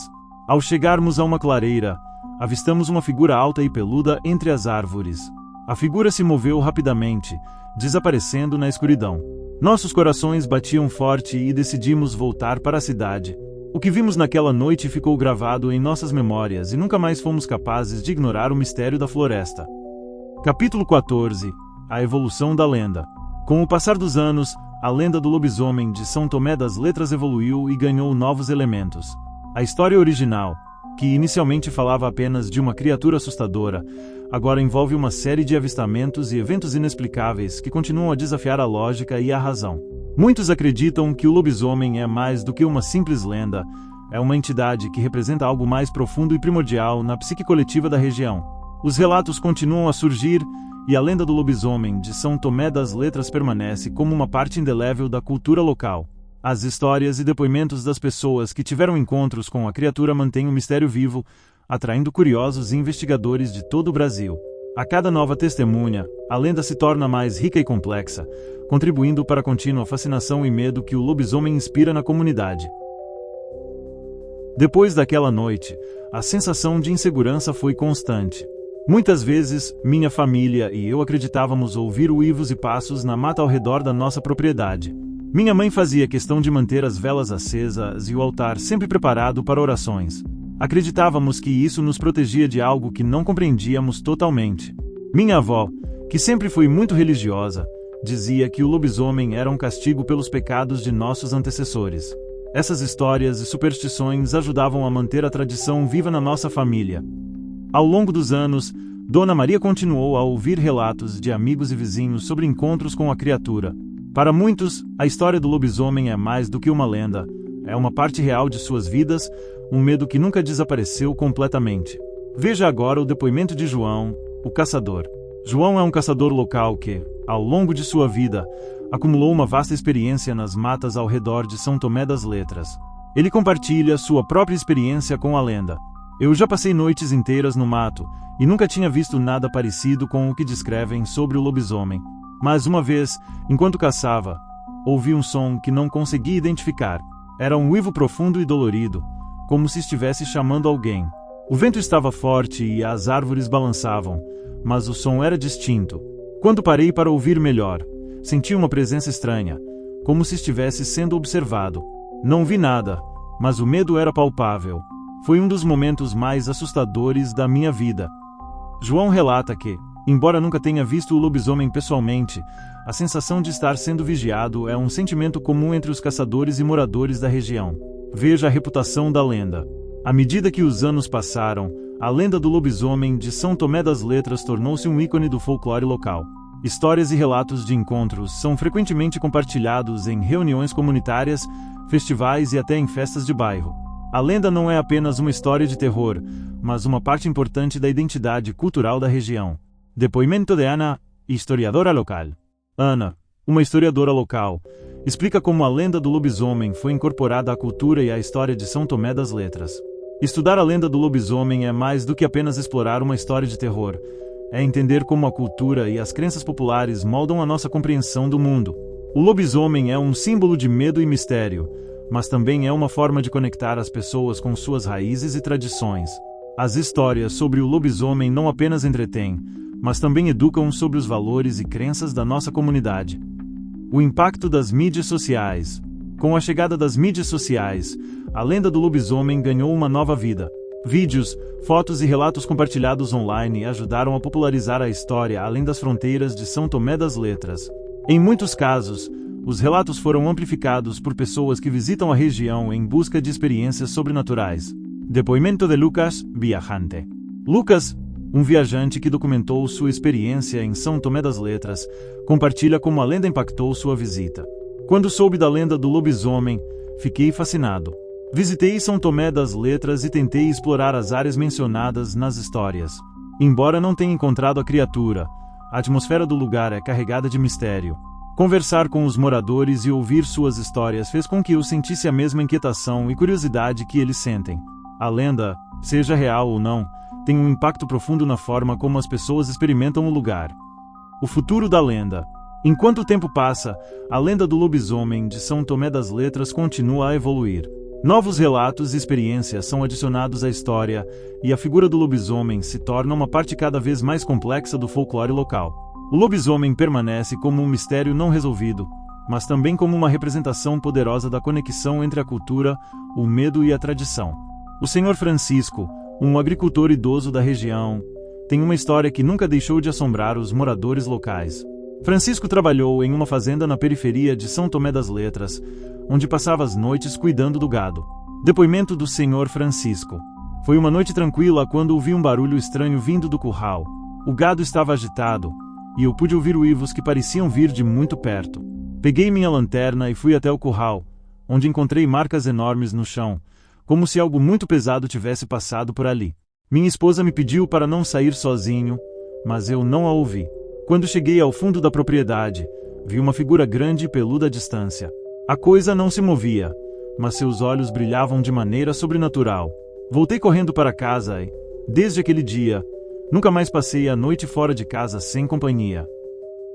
Ao chegarmos a uma clareira, avistamos uma figura alta e peluda entre as árvores. A figura se moveu rapidamente, desaparecendo na escuridão. Nossos corações batiam forte e decidimos voltar para a cidade. O que vimos naquela noite ficou gravado em nossas memórias e nunca mais fomos capazes de ignorar o mistério da floresta. Capítulo 14. A evolução da lenda. Com o passar dos anos, a lenda do lobisomem de São Tomé das Letras evoluiu e ganhou novos elementos. A história original, que inicialmente falava apenas de uma criatura assustadora, agora envolve uma série de avistamentos e eventos inexplicáveis que continuam a desafiar a lógica e a razão. Muitos acreditam que o lobisomem é mais do que uma simples lenda, é uma entidade que representa algo mais profundo e primordial na psique coletiva da região. Os relatos continuam a surgir e a lenda do lobisomem de São Tomé das Letras permanece como uma parte indelével da cultura local. As histórias e depoimentos das pessoas que tiveram encontros com a criatura mantêm o mistério vivo, atraindo curiosos e investigadores de todo o Brasil. A cada nova testemunha, a lenda se torna mais rica e complexa, contribuindo para a contínua fascinação e medo que o lobisomem inspira na comunidade. Depois daquela noite, a sensação de insegurança foi constante. Muitas vezes, minha família e eu acreditávamos ouvir uivos e passos na mata ao redor da nossa propriedade. Minha mãe fazia questão de manter as velas acesas e o altar sempre preparado para orações. Acreditávamos que isso nos protegia de algo que não compreendíamos totalmente. Minha avó, que sempre foi muito religiosa, dizia que o lobisomem era um castigo pelos pecados de nossos antecessores. Essas histórias e superstições ajudavam a manter a tradição viva na nossa família. Ao longo dos anos, Dona Maria continuou a ouvir relatos de amigos e vizinhos sobre encontros com a criatura. Para muitos, a história do lobisomem é mais do que uma lenda. É uma parte real de suas vidas, um medo que nunca desapareceu completamente. Veja agora o depoimento de João, o caçador. João é um caçador local que, ao longo de sua vida, acumulou uma vasta experiência nas matas ao redor de São Tomé das Letras. Ele compartilha sua própria experiência com a lenda. Eu já passei noites inteiras no mato e nunca tinha visto nada parecido com o que descrevem sobre o lobisomem. Mas uma vez, enquanto caçava, ouvi um som que não conseguia identificar. Era um uivo profundo e dolorido, como se estivesse chamando alguém. O vento estava forte e as árvores balançavam, mas o som era distinto. Quando parei para ouvir melhor, senti uma presença estranha, como se estivesse sendo observado. Não vi nada, mas o medo era palpável. Foi um dos momentos mais assustadores da minha vida. João relata que, embora nunca tenha visto o lobisomem pessoalmente, a sensação de estar sendo vigiado é um sentimento comum entre os caçadores e moradores da região. Veja a reputação da lenda. À medida que os anos passaram, a lenda do lobisomem de São Tomé das Letras tornou-se um ícone do folclore local. Histórias e relatos de encontros são frequentemente compartilhados em reuniões comunitárias, festivais e até em festas de bairro. A lenda não é apenas uma história de terror, mas uma parte importante da identidade cultural da região. Depoimento de Ana, historiadora local. Ana, uma historiadora local, explica como a lenda do lobisomem foi incorporada à cultura e à história de São Tomé das Letras. Estudar a lenda do lobisomem é mais do que apenas explorar uma história de terror. É entender como a cultura e as crenças populares moldam a nossa compreensão do mundo. O lobisomem é um símbolo de medo e mistério, mas também é uma forma de conectar as pessoas com suas raízes e tradições. As histórias sobre o lobisomem não apenas entretêm, mas também educam sobre os valores e crenças da nossa comunidade. O impacto das mídias sociais. Com a chegada das mídias sociais, a lenda do lobisomem ganhou uma nova vida. Vídeos, fotos e relatos compartilhados online ajudaram a popularizar a história além das fronteiras de São Tomé das Letras. Em muitos casos, os relatos foram amplificados por pessoas que visitam a região em busca de experiências sobrenaturais. Depoimento de Lucas, viajante. Lucas, um viajante que documentou sua experiência em São Tomé das Letras, compartilha como a lenda impactou sua visita. Quando soube da lenda do lobisomem, fiquei fascinado. Visitei São Tomé das Letras e tentei explorar as áreas mencionadas nas histórias. Embora não tenha encontrado a criatura, a atmosfera do lugar é carregada de mistério. Conversar com os moradores e ouvir suas histórias fez com que eu sentisse a mesma inquietação e curiosidade que eles sentem. A lenda, seja real ou não, tem um impacto profundo na forma como as pessoas experimentam o lugar. O futuro da lenda. Enquanto o tempo passa, a lenda do lobisomem de São Tomé das Letras continua a evoluir. Novos relatos e experiências são adicionados à história, e a figura do lobisomem se torna uma parte cada vez mais complexa do folclore local. O lobisomem permanece como um mistério não resolvido, mas também como uma representação poderosa da conexão entre a cultura, o medo e a tradição. O Sr. Francisco, um agricultor idoso da região, tem uma história que nunca deixou de assombrar os moradores locais. Francisco trabalhou em uma fazenda na periferia de São Tomé das Letras, onde passava as noites cuidando do gado. Depoimento do Sr. Francisco. Foi uma noite tranquila quando ouvi um barulho estranho vindo do curral. O gado estava agitado, e eu pude ouvir uivos que pareciam vir de muito perto. Peguei minha lanterna e fui até o curral, onde encontrei marcas enormes no chão, como se algo muito pesado tivesse passado por ali. Minha esposa me pediu para não sair sozinho, mas eu não a ouvi. Quando cheguei ao fundo da propriedade, vi uma figura grande e peluda à distância. A coisa não se movia, mas seus olhos brilhavam de maneira sobrenatural. Voltei correndo para casa e, desde aquele dia, nunca mais passei a noite fora de casa sem companhia.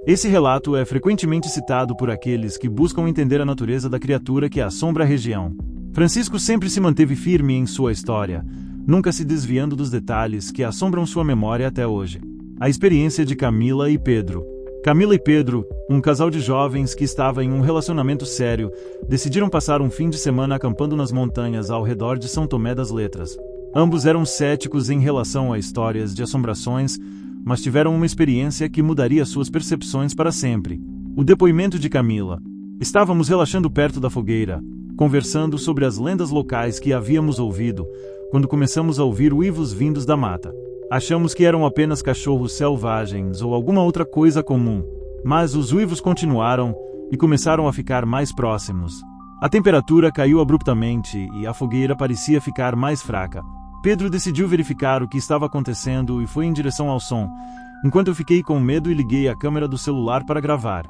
Esse relato é frequentemente citado por aqueles que buscam entender a natureza da criatura que assombra a região. Francisco sempre se manteve firme em sua história, nunca se desviando dos detalhes que assombram sua memória até hoje. A experiência de Camila e Pedro. Camila e Pedro, um casal de jovens que estava em um relacionamento sério, decidiram passar um fim de semana acampando nas montanhas ao redor de São Tomé das Letras. Ambos eram céticos em relação a histórias de assombrações, mas tiveram uma experiência que mudaria suas percepções para sempre. O depoimento de Camila. Estávamos relaxando perto da fogueira, conversando sobre as lendas locais que havíamos ouvido, quando começamos a ouvir uivos vindos da mata. Achamos que eram apenas cachorros selvagens ou alguma outra coisa comum, mas os uivos continuaram e começaram a ficar mais próximos. A temperatura caiu abruptamente e a fogueira parecia ficar mais fraca. Pedro decidiu verificar o que estava acontecendo e foi em direção ao som, enquanto eu fiquei com medo e liguei a câmera do celular para gravar.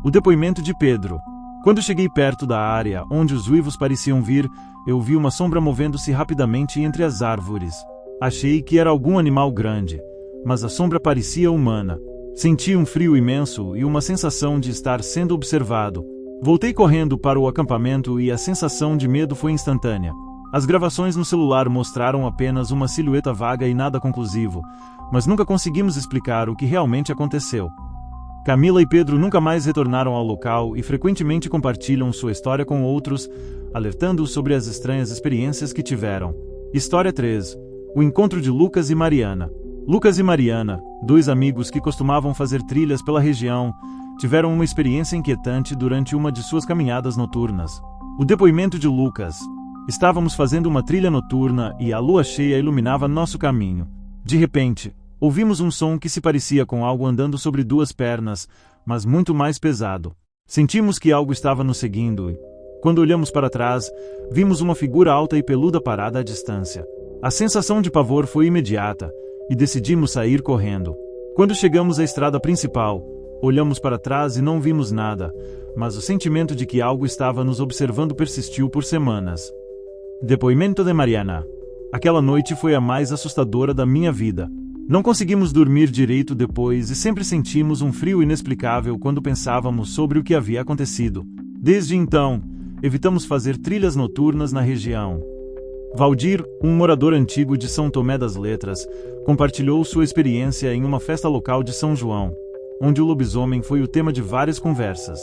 O depoimento de Pedro. Quando cheguei perto da área onde os uivos pareciam vir, eu vi uma sombra movendo-se rapidamente entre as árvores. Achei que era algum animal grande, mas a sombra parecia humana. Senti um frio imenso e uma sensação de estar sendo observado. Voltei correndo para o acampamento e a sensação de medo foi instantânea. As gravações no celular mostraram apenas uma silhueta vaga e nada conclusivo, mas nunca conseguimos explicar o que realmente aconteceu. Camila e Pedro nunca mais retornaram ao local e frequentemente compartilham sua história com outros, alertando-os sobre as estranhas experiências que tiveram. História 3. O encontro de Lucas e Mariana. Lucas e Mariana, dois amigos que costumavam fazer trilhas pela região, tiveram uma experiência inquietante durante uma de suas caminhadas noturnas. O depoimento de Lucas. Estávamos fazendo uma trilha noturna e a lua cheia iluminava nosso caminho. De repente, ouvimos um som que se parecia com algo andando sobre duas pernas, mas muito mais pesado. Sentimos que algo estava nos seguindo e, quando olhamos para trás, vimos uma figura alta e peluda parada à distância. A sensação de pavor foi imediata, e decidimos sair correndo. Quando chegamos à estrada principal, olhamos para trás e não vimos nada, mas o sentimento de que algo estava nos observando persistiu por semanas. Depoimento de Mariana. Aquela noite foi a mais assustadora da minha vida. Não conseguimos dormir direito depois e sempre sentimos um frio inexplicável quando pensávamos sobre o que havia acontecido. Desde então, evitamos fazer trilhas noturnas na região. Valdir, um morador antigo de São Tomé das Letras, compartilhou sua experiência em uma festa local de São João, onde o lobisomem foi o tema de várias conversas.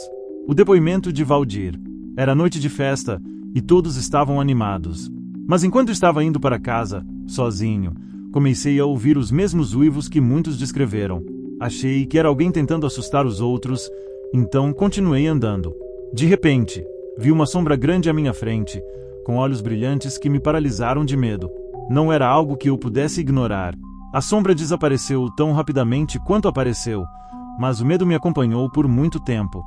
O depoimento de Valdir. Era noite de festa e todos estavam animados. Mas enquanto estava indo para casa, sozinho, comecei a ouvir os mesmos uivos que muitos descreveram. Achei que era alguém tentando assustar os outros, então continuei andando. De repente, vi uma sombra grande à minha frente, com olhos brilhantes que me paralisaram de medo. Não era algo que eu pudesse ignorar. A sombra desapareceu tão rapidamente quanto apareceu, mas o medo me acompanhou por muito tempo.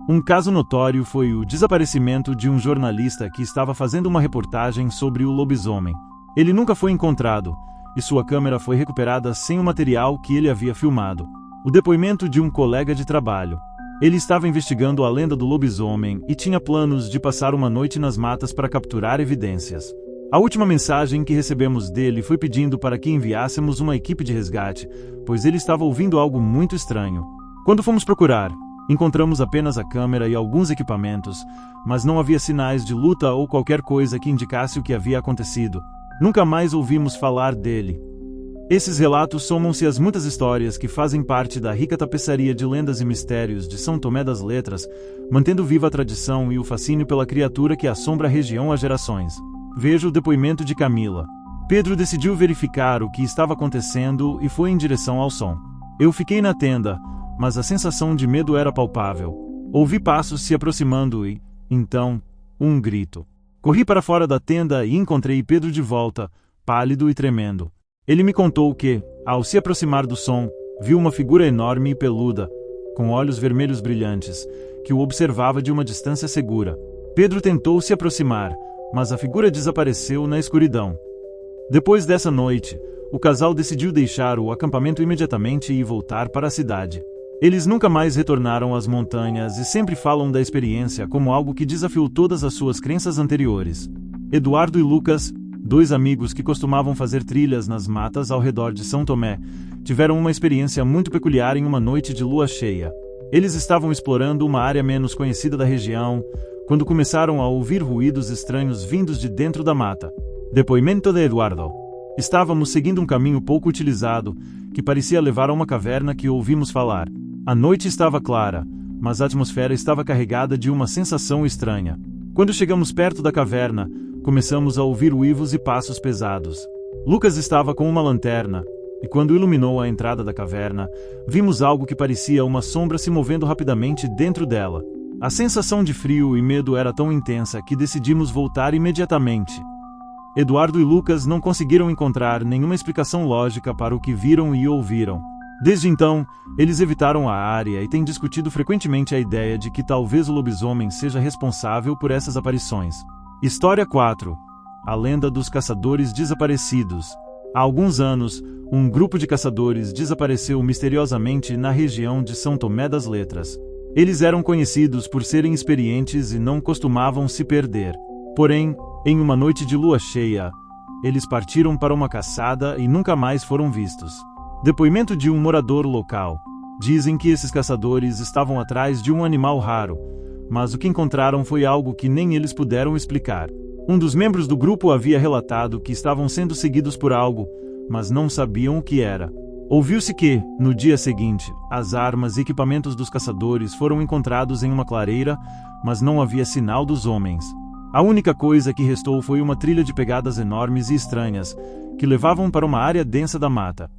Um caso notório foi o desaparecimento de um jornalista que estava fazendo uma reportagem sobre o lobisomem. Ele nunca foi encontrado, e sua câmera foi recuperada sem o material que ele havia filmado. O depoimento de um colega de trabalho. Ele estava investigando a lenda do lobisomem e tinha planos de passar uma noite nas matas para capturar evidências. A última mensagem que recebemos dele foi pedindo para que enviássemos uma equipe de resgate, pois ele estava ouvindo algo muito estranho. Quando fomos procurar, Encontramos apenas a câmera e alguns equipamentos, mas não havia sinais de luta ou qualquer coisa que indicasse o que havia acontecido. Nunca mais ouvimos falar dele. Esses relatos somam-se às muitas histórias que fazem parte da rica tapeçaria de lendas e mistérios de São Tomé das Letras, mantendo viva a tradição e o fascínio pela criatura que assombra a região há gerações. Veja o depoimento de Camila. Pedro decidiu verificar o que estava acontecendo e foi em direção ao som. Eu fiquei na tenda, mas a sensação de medo era palpável. Ouvi passos se aproximando e, então, um grito. Corri para fora da tenda e encontrei Pedro de volta, pálido e tremendo. Ele me contou que, ao se aproximar do som, viu uma figura enorme e peluda, com olhos vermelhos brilhantes, que o observava de uma distância segura. Pedro tentou se aproximar, mas a figura desapareceu na escuridão. Depois dessa noite, o casal decidiu deixar o acampamento imediatamente e voltar para a cidade. Eles nunca mais retornaram às montanhas e sempre falam da experiência como algo que desafiou todas as suas crenças anteriores. Eduardo e Lucas, dois amigos que costumavam fazer trilhas nas matas ao redor de São Tomé, tiveram uma experiência muito peculiar em uma noite de lua cheia. Eles estavam explorando uma área menos conhecida da região, quando começaram a ouvir ruídos estranhos vindos de dentro da mata. Depoimento de Eduardo. Estávamos seguindo um caminho pouco utilizado, que parecia levar a uma caverna que ouvimos falar. A noite estava clara, mas a atmosfera estava carregada de uma sensação estranha. Quando chegamos perto da caverna, começamos a ouvir uivos e passos pesados. Lucas estava com uma lanterna, e quando iluminou a entrada da caverna, vimos algo que parecia uma sombra se movendo rapidamente dentro dela. A sensação de frio e medo era tão intensa que decidimos voltar imediatamente. Eduardo e Lucas não conseguiram encontrar nenhuma explicação lógica para o que viram e ouviram. Desde então, eles evitaram a área e têm discutido frequentemente a ideia de que talvez o lobisomem seja responsável por essas aparições. História 4. A lenda dos caçadores desaparecidos. Há alguns anos, um grupo de caçadores desapareceu misteriosamente na região de São Tomé das Letras. Eles eram conhecidos por serem experientes e não costumavam se perder. Porém, em uma noite de lua cheia, eles partiram para uma caçada e nunca mais foram vistos. Depoimento de um morador local. Dizem que esses caçadores estavam atrás de um animal raro, mas o que encontraram foi algo que nem eles puderam explicar. Um dos membros do grupo havia relatado que estavam sendo seguidos por algo, mas não sabiam o que era. Ouviu-se que, no dia seguinte, as armas e equipamentos dos caçadores foram encontrados em uma clareira, mas não havia sinal dos homens. A única coisa que restou foi uma trilha de pegadas enormes e estranhas, que levavam para uma área densa da mata.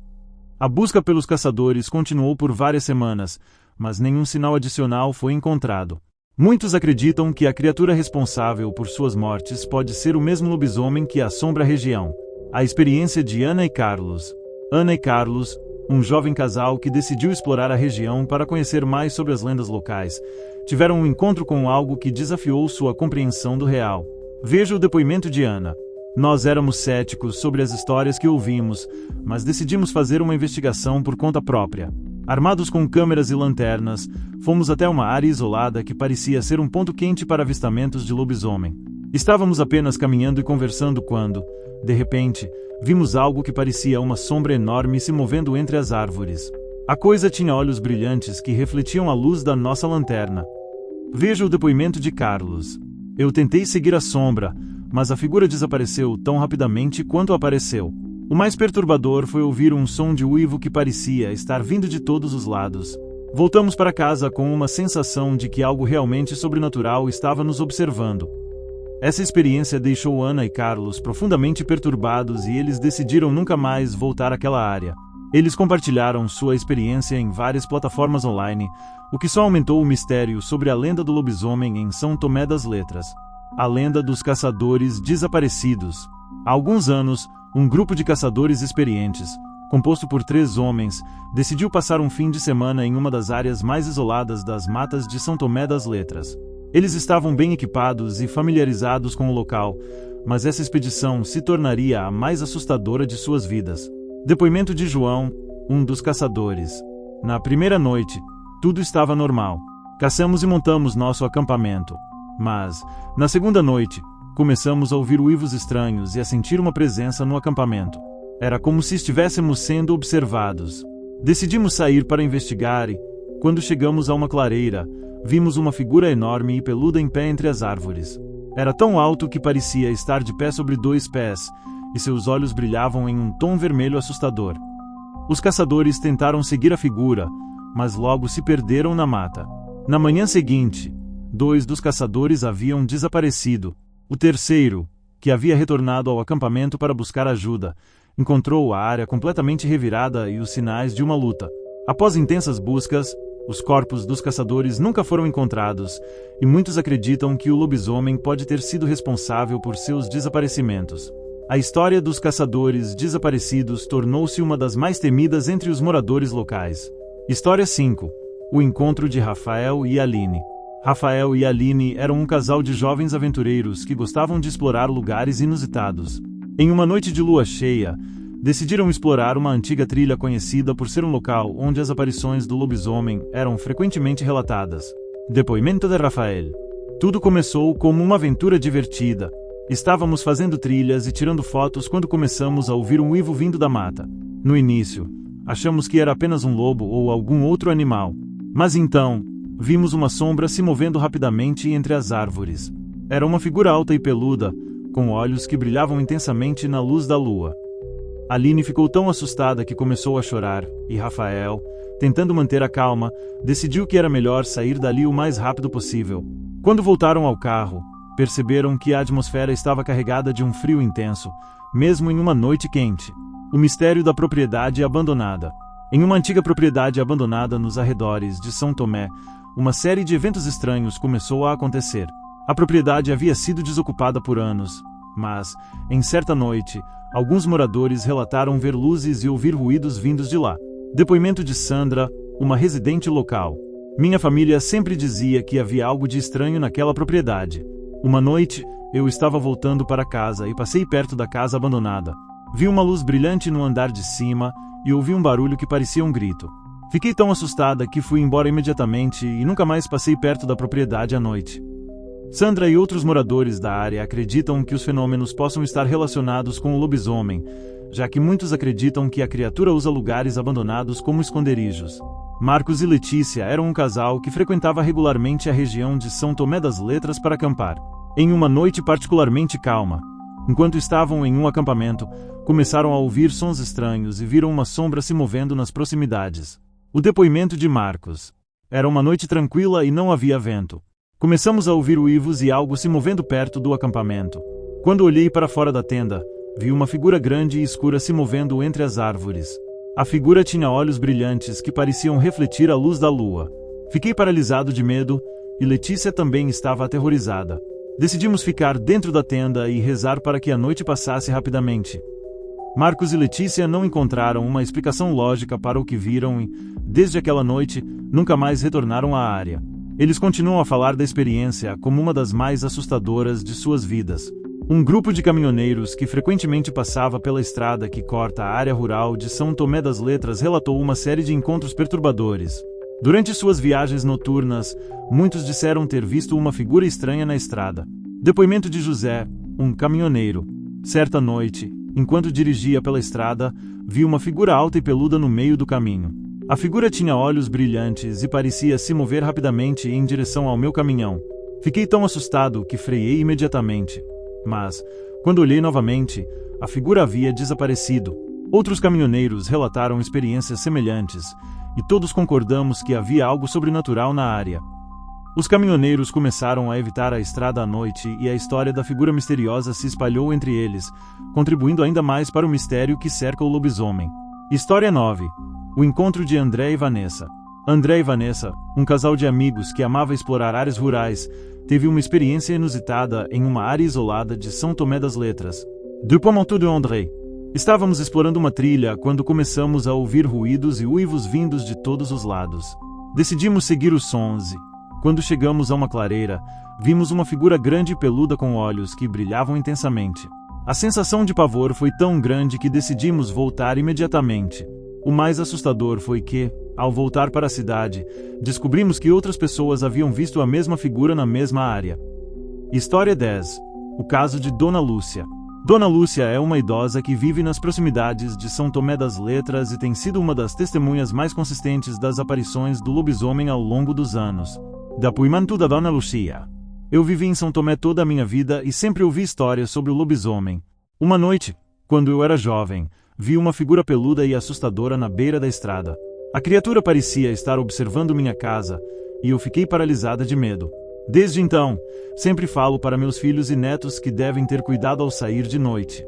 A busca pelos caçadores continuou por várias semanas, mas nenhum sinal adicional foi encontrado. Muitos acreditam que a criatura responsável por suas mortes pode ser o mesmo lobisomem que assombra a região. A experiência de Ana e Carlos. Ana e Carlos, um jovem casal que decidiu explorar a região para conhecer mais sobre as lendas locais, tiveram um encontro com algo que desafiou sua compreensão do real. Veja o depoimento de Ana. Nós éramos céticos sobre as histórias que ouvimos, mas decidimos fazer uma investigação por conta própria. Armados com câmeras e lanternas, fomos até uma área isolada que parecia ser um ponto quente para avistamentos de lobisomem. Estávamos apenas caminhando e conversando quando, de repente, vimos algo que parecia uma sombra enorme se movendo entre as árvores. A coisa tinha olhos brilhantes que refletiam a luz da nossa lanterna. Veja o depoimento de Carlos. Eu tentei seguir a sombra, mas a figura desapareceu tão rapidamente quanto apareceu. O mais perturbador foi ouvir um som de uivo que parecia estar vindo de todos os lados. Voltamos para casa com uma sensação de que algo realmente sobrenatural estava nos observando. Essa experiência deixou Ana e Carlos profundamente perturbados e eles decidiram nunca mais voltar àquela área. Eles compartilharam sua experiência em várias plataformas online, o que só aumentou o mistério sobre a lenda do lobisomem em São Tomé das Letras. A lenda dos caçadores desaparecidos. Há alguns anos, um grupo de caçadores experientes, composto por 3 homens, decidiu passar um fim de semana em uma das áreas mais isoladas das matas de São Tomé das Letras. Eles estavam bem equipados e familiarizados com o local, mas essa expedição se tornaria a mais assustadora de suas vidas. Depoimento de João, um dos caçadores. Na primeira noite, tudo estava normal. Caçamos e montamos nosso acampamento. Mas, na segunda noite, começamos a ouvir uivos estranhos e a sentir uma presença no acampamento. Era como se estivéssemos sendo observados. Decidimos sair para investigar e, Quando chegamos a uma clareira, vimos uma figura enorme e peluda em pé entre as árvores. Era tão alto que parecia estar de pé sobre 2 pés, e seus olhos brilhavam em um tom vermelho assustador. Os caçadores tentaram seguir a figura, mas logo se perderam na mata. Na manhã seguinte, 2 dos caçadores haviam desaparecido. O terceiro, que havia retornado ao acampamento para buscar ajuda, encontrou a área completamente revirada e os sinais de uma luta. Após intensas buscas, os corpos dos caçadores nunca foram encontrados, e muitos acreditam que o lobisomem pode ter sido responsável por seus desaparecimentos. A história dos caçadores desaparecidos tornou-se uma das mais temidas entre os moradores locais. História 5. O encontro de Rafael e Aline. Rafael e Aline eram um casal de jovens aventureiros que gostavam de explorar lugares inusitados. Em uma noite de lua cheia, decidiram explorar uma antiga trilha conhecida por ser um local onde as aparições do lobisomem eram frequentemente relatadas. Depoimento de Rafael. Tudo começou como uma aventura divertida. Estávamos fazendo trilhas e tirando fotos quando começamos a ouvir um uivo vindo da mata. No início, achamos que era apenas um lobo ou algum outro animal. Mas então, vimos uma sombra se movendo rapidamente entre as árvores. Era uma figura alta e peluda, com olhos que brilhavam intensamente na luz da lua. Aline ficou tão assustada que começou a chorar, e Rafael, tentando manter a calma, decidiu que era melhor sair dali o mais rápido possível. Quando voltaram ao carro, perceberam que a atmosfera estava carregada de um frio intenso, mesmo em uma noite quente. O mistério da propriedade abandonada. Em uma antiga propriedade abandonada nos arredores de São Tomé, uma série de eventos estranhos começou a acontecer. A propriedade havia sido desocupada por anos, mas, em certa noite, alguns moradores relataram ver luzes e ouvir ruídos vindos de lá. Depoimento de Sandra, uma residente local. Minha família sempre dizia que havia algo de estranho naquela propriedade. Uma noite, eu estava voltando para casa e passei perto da casa abandonada. Vi uma luz brilhante no andar de cima e ouvi um barulho que parecia um grito. Fiquei tão assustada que fui embora imediatamente e nunca mais passei perto da propriedade à noite. Sandra e outros moradores da área acreditam que os fenômenos possam estar relacionados com o lobisomem, já que muitos acreditam que a criatura usa lugares abandonados como esconderijos. Marcos e Letícia eram um casal que frequentava regularmente a região de São Tomé das Letras para acampar. Em uma noite particularmente calma, enquanto estavam em um acampamento, começaram a ouvir sons estranhos e viram uma sombra se movendo nas proximidades. O depoimento de Marcos. Era uma noite tranquila e não havia vento. Começamos a ouvir uivos e algo se movendo perto do acampamento. Quando olhei para fora da tenda, vi uma figura grande e escura se movendo entre as árvores. A figura tinha olhos brilhantes que pareciam refletir a luz da lua. Fiquei paralisado de medo, e Letícia também estava aterrorizada. Decidimos ficar dentro da tenda e rezar para que a noite passasse rapidamente. Marcos e Letícia não encontraram uma explicação lógica para o que viram e, desde aquela noite, nunca mais retornaram à área. Eles continuam a falar da experiência como uma das mais assustadoras de suas vidas. Um grupo de caminhoneiros que frequentemente passava pela estrada que corta a área rural de São Tomé das Letras relatou uma série de encontros perturbadores. Durante suas viagens noturnas, muitos disseram ter visto uma figura estranha na estrada. Depoimento de José, um caminhoneiro. Certa noite, enquanto dirigia pela estrada, vi uma figura alta e peluda no meio do caminho. A figura tinha olhos brilhantes e parecia se mover rapidamente em direção ao meu caminhão. Fiquei tão assustado que freiei imediatamente. Mas, quando olhei novamente, a figura havia desaparecido. Outros caminhoneiros relataram experiências semelhantes, e todos concordamos que havia algo sobrenatural na área. Os caminhoneiros começaram a evitar a estrada à noite e a história da figura misteriosa se espalhou entre eles, contribuindo ainda mais para o mistério que cerca o lobisomem. História 9. O encontro de André e Vanessa. André e Vanessa, um casal de amigos que amava explorar áreas rurais, teve uma experiência inusitada em uma área isolada de São Tomé das Letras. Depoimento de André. Estávamos explorando uma trilha quando começamos a ouvir ruídos e uivos vindos de todos os lados. Decidimos seguir os sons e, quando chegamos a uma clareira, vimos uma figura grande e peluda com olhos que brilhavam intensamente. A sensação de pavor foi tão grande que decidimos voltar imediatamente. O mais assustador foi que, ao voltar para a cidade, descobrimos que outras pessoas haviam visto a mesma figura na mesma área. História 10. O caso de Dona Lúcia. Dona Lúcia é uma idosa que vive nas proximidades de São Tomé das Letras e tem sido uma das testemunhas mais consistentes das aparições do lobisomem ao longo dos anos. Depoimento da Dona Lúcia. Eu vivi em São Tomé toda a minha vida e sempre ouvi histórias sobre o lobisomem. Uma noite, quando eu era jovem, vi uma figura peluda e assustadora na beira da estrada. A criatura parecia estar observando minha casa, e eu fiquei paralisada de medo. Desde então, sempre falo para meus filhos e netos que devem ter cuidado ao sair de noite.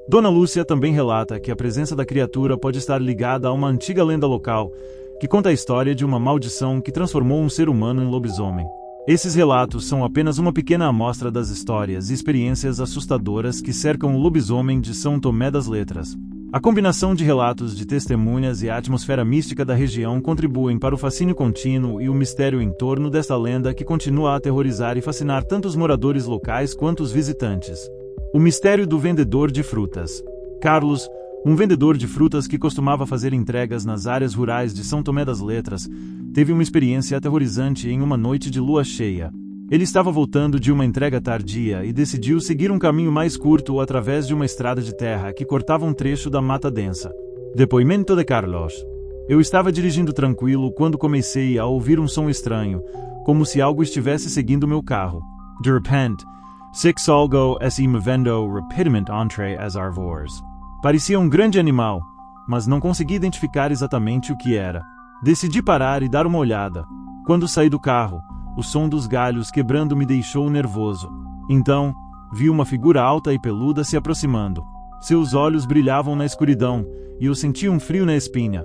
Dona Lúcia também relata que a presença da criatura pode estar ligada a uma antiga lenda local, que conta a história de uma maldição que transformou um ser humano em lobisomem. Esses relatos são apenas uma pequena amostra das histórias e experiências assustadoras que cercam o lobisomem de São Tomé das Letras. A combinação de relatos de testemunhas e a atmosfera mística da região contribuem para o fascínio contínuo e o mistério em torno desta lenda que continua a aterrorizar e fascinar tanto os moradores locais quanto os visitantes. O mistério do vendedor de frutas. Carlos, um vendedor de frutas que costumava fazer entregas nas áreas rurais de São Tomé das Letras, teve uma experiência aterrorizante em uma noite de lua cheia. Ele estava voltando de uma entrega tardia e decidiu seguir um caminho mais curto através de uma estrada de terra que cortava um trecho da mata densa. Depoimento de Carlos. Eu estava dirigindo tranquilo quando comecei a ouvir um som estranho, como se algo estivesse seguindo meu carro. De repente, six algo se movendo rapidamente entre as árvores. Parecia um grande animal, mas não consegui identificar exatamente o que era. Decidi parar e dar uma olhada. Quando saí do carro, o som dos galhos quebrando me deixou nervoso. Então, vi uma figura alta e peluda se aproximando. Seus olhos brilhavam na escuridão, e eu senti um frio na espinha.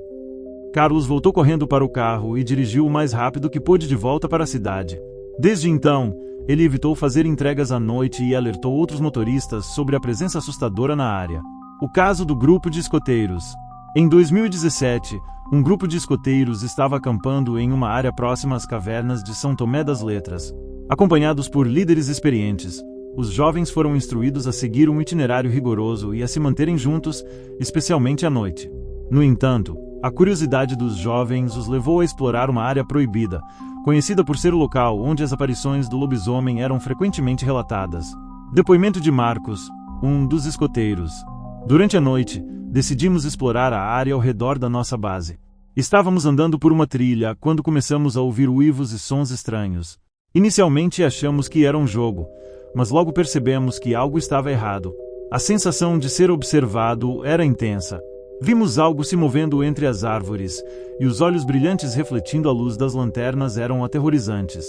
Carlos voltou correndo para o carro e dirigiu o mais rápido que pôde de volta para a cidade. Desde então, ele evitou fazer entregas à noite e alertou outros motoristas sobre a presença assustadora na área. O caso do grupo de escoteiros. Em 2017, um grupo de escoteiros estava acampando em uma área próxima às cavernas de São Tomé das Letras. Acompanhados por líderes experientes, os jovens foram instruídos a seguir um itinerário rigoroso e a se manterem juntos, especialmente à noite. No entanto, a curiosidade dos jovens os levou a explorar uma área proibida, conhecida por ser o local onde as aparições do lobisomem eram frequentemente relatadas. Depoimento de Marcos, um dos escoteiros. Durante a noite, decidimos explorar a área ao redor da nossa base. Estávamos andando por uma trilha quando começamos a ouvir uivos e sons estranhos. Inicialmente achamos que era um jogo, mas logo percebemos que algo estava errado. A sensação de ser observado era intensa. Vimos algo se movendo entre as árvores, e os olhos brilhantes refletindo a luz das lanternas eram aterrorizantes.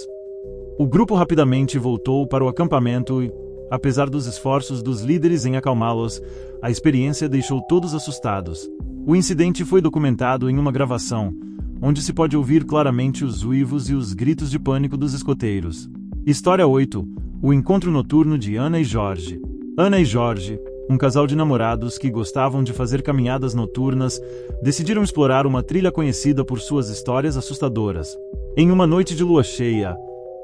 O grupo rapidamente voltou para o acampamento e, apesar dos esforços dos líderes em acalmá-los, a experiência deixou todos assustados. O incidente foi documentado em uma gravação, onde se pode ouvir claramente os uivos e os gritos de pânico dos escoteiros. História 8. O encontro noturno de Ana e Jorge. Ana e Jorge, um casal de namorados que gostavam de fazer caminhadas noturnas, decidiram explorar uma trilha conhecida por suas histórias assustadoras. Em uma noite de lua cheia,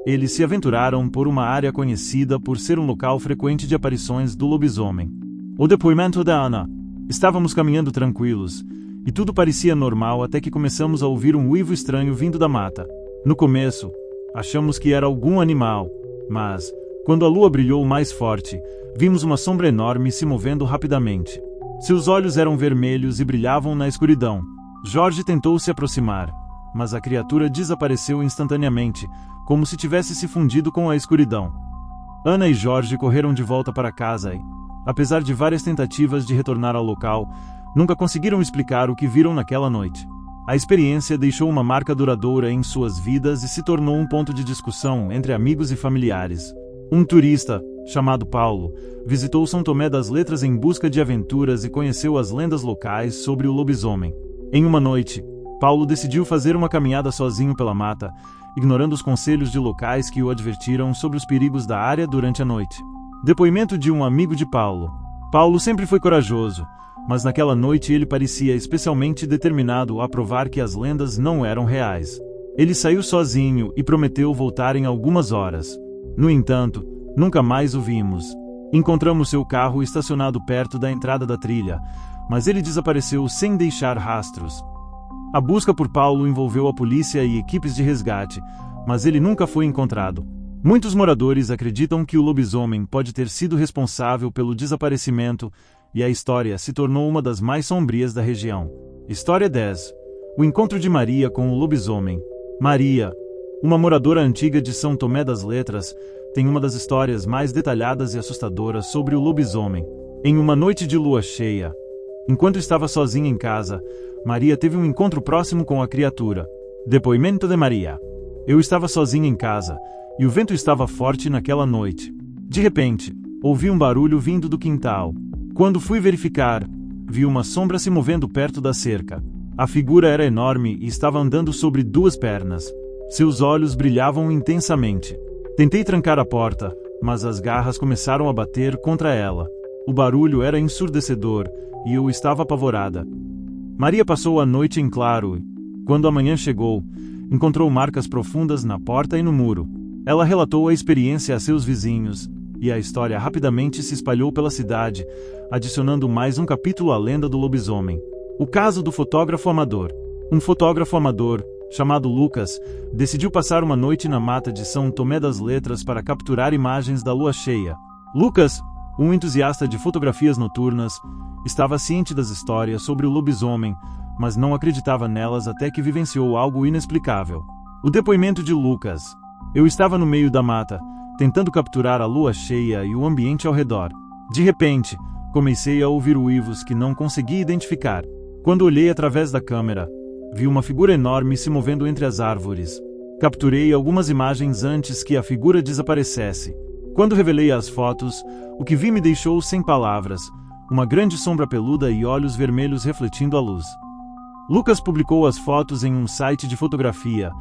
eles se aventuraram por uma área conhecida por ser um local frequente de aparições do lobisomem. O depoimento da Ana. Estávamos caminhando tranquilos, e tudo parecia normal até que começamos a ouvir um uivo estranho vindo da mata. No começo, achamos que era algum animal, mas, quando a lua brilhou mais forte, vimos uma sombra enorme se movendo rapidamente. Seus olhos eram vermelhos e brilhavam na escuridão. Jorge tentou se aproximar, mas a criatura desapareceu instantaneamente, como se tivesse se fundido com a escuridão. Ana e Jorge correram de volta para casa e, apesar de várias tentativas de retornar ao local, nunca conseguiram explicar o que viram naquela noite. A experiência deixou uma marca duradoura em suas vidas e se tornou um ponto de discussão entre amigos e familiares. Um turista, chamado Paulo, visitou São Tomé das Letras em busca de aventuras e conheceu as lendas locais sobre o lobisomem. Em uma noite, Paulo decidiu fazer uma caminhada sozinho pela mata, ignorando os conselhos de locais que o advertiram sobre os perigos da área durante a noite. Depoimento de um amigo de Paulo. Paulo sempre foi corajoso, mas naquela noite ele parecia especialmente determinado a provar que as lendas não eram reais. Ele saiu sozinho e prometeu voltar em algumas horas. No entanto, nunca mais o vimos. Encontramos seu carro estacionado perto da entrada da trilha, mas ele desapareceu sem deixar rastros. A busca por Paulo envolveu a polícia e equipes de resgate, mas ele nunca foi encontrado. Muitos moradores acreditam que o lobisomem pode ter sido responsável pelo desaparecimento e a história se tornou uma das mais sombrias da região. História 10. O encontro de Maria com o lobisomem. Maria, uma moradora antiga de São Tomé das Letras, tem uma das histórias mais detalhadas e assustadoras sobre o lobisomem. Em uma noite de lua cheia, enquanto estava sozinha em casa, Maria teve um encontro próximo com a criatura. Depoimento de Maria. Eu estava sozinha em casa, e o vento estava forte naquela noite. De repente, ouvi um barulho vindo do quintal. Quando fui verificar, vi uma sombra se movendo perto da cerca. A figura era enorme e estava andando sobre duas pernas. Seus olhos brilhavam intensamente. Tentei trancar a porta, mas as garras começaram a bater contra ela. O barulho era ensurdecedor, e eu estava apavorada. Maria passou a noite em claro e, quando a manhã chegou, encontrou marcas profundas na porta e no muro. Ela relatou a experiência a seus vizinhos, e a história rapidamente se espalhou pela cidade, adicionando mais um capítulo à lenda do lobisomem. O caso do fotógrafo amador. Um fotógrafo amador, chamado Lucas, decidiu passar uma noite na mata de São Tomé das Letras para capturar imagens da lua cheia. Lucas, um entusiasta de fotografias noturnas, estava ciente das histórias sobre o lobisomem, mas não acreditava nelas até que vivenciou algo inexplicável. O depoimento de Lucas. Eu estava no meio da mata, tentando capturar a lua cheia e o ambiente ao redor. De repente, comecei a ouvir uivos que não conseguia identificar. Quando olhei através da câmera, vi uma figura enorme se movendo entre as árvores. Capturei algumas imagens antes que a figura desaparecesse. Quando revelei as fotos, o que vi me deixou sem palavras. Uma grande sombra peluda e olhos vermelhos refletindo a luz. Lucas publicou as fotos em um site de fotografia,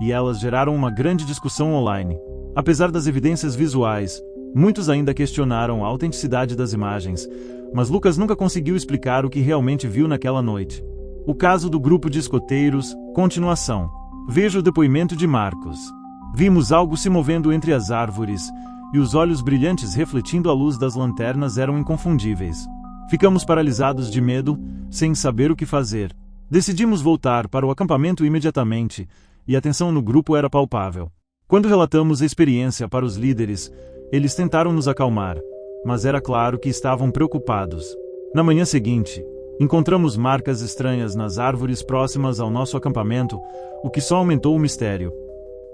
e elas geraram uma grande discussão online. Apesar das evidências visuais, muitos ainda questionaram a autenticidade das imagens, mas Lucas nunca conseguiu explicar o que realmente viu naquela noite. O caso do grupo de escoteiros, continuação. Veja o depoimento de Marcos. Vimos algo se movendo entre as árvores, e os olhos brilhantes refletindo a luz das lanternas eram inconfundíveis. Ficamos paralisados de medo, sem saber o que fazer. Decidimos voltar para o acampamento imediatamente, e a tensão no grupo era palpável. Quando relatamos a experiência para os líderes, eles tentaram nos acalmar, mas era claro que estavam preocupados. Na manhã seguinte, encontramos marcas estranhas nas árvores próximas ao nosso acampamento, o que só aumentou o mistério.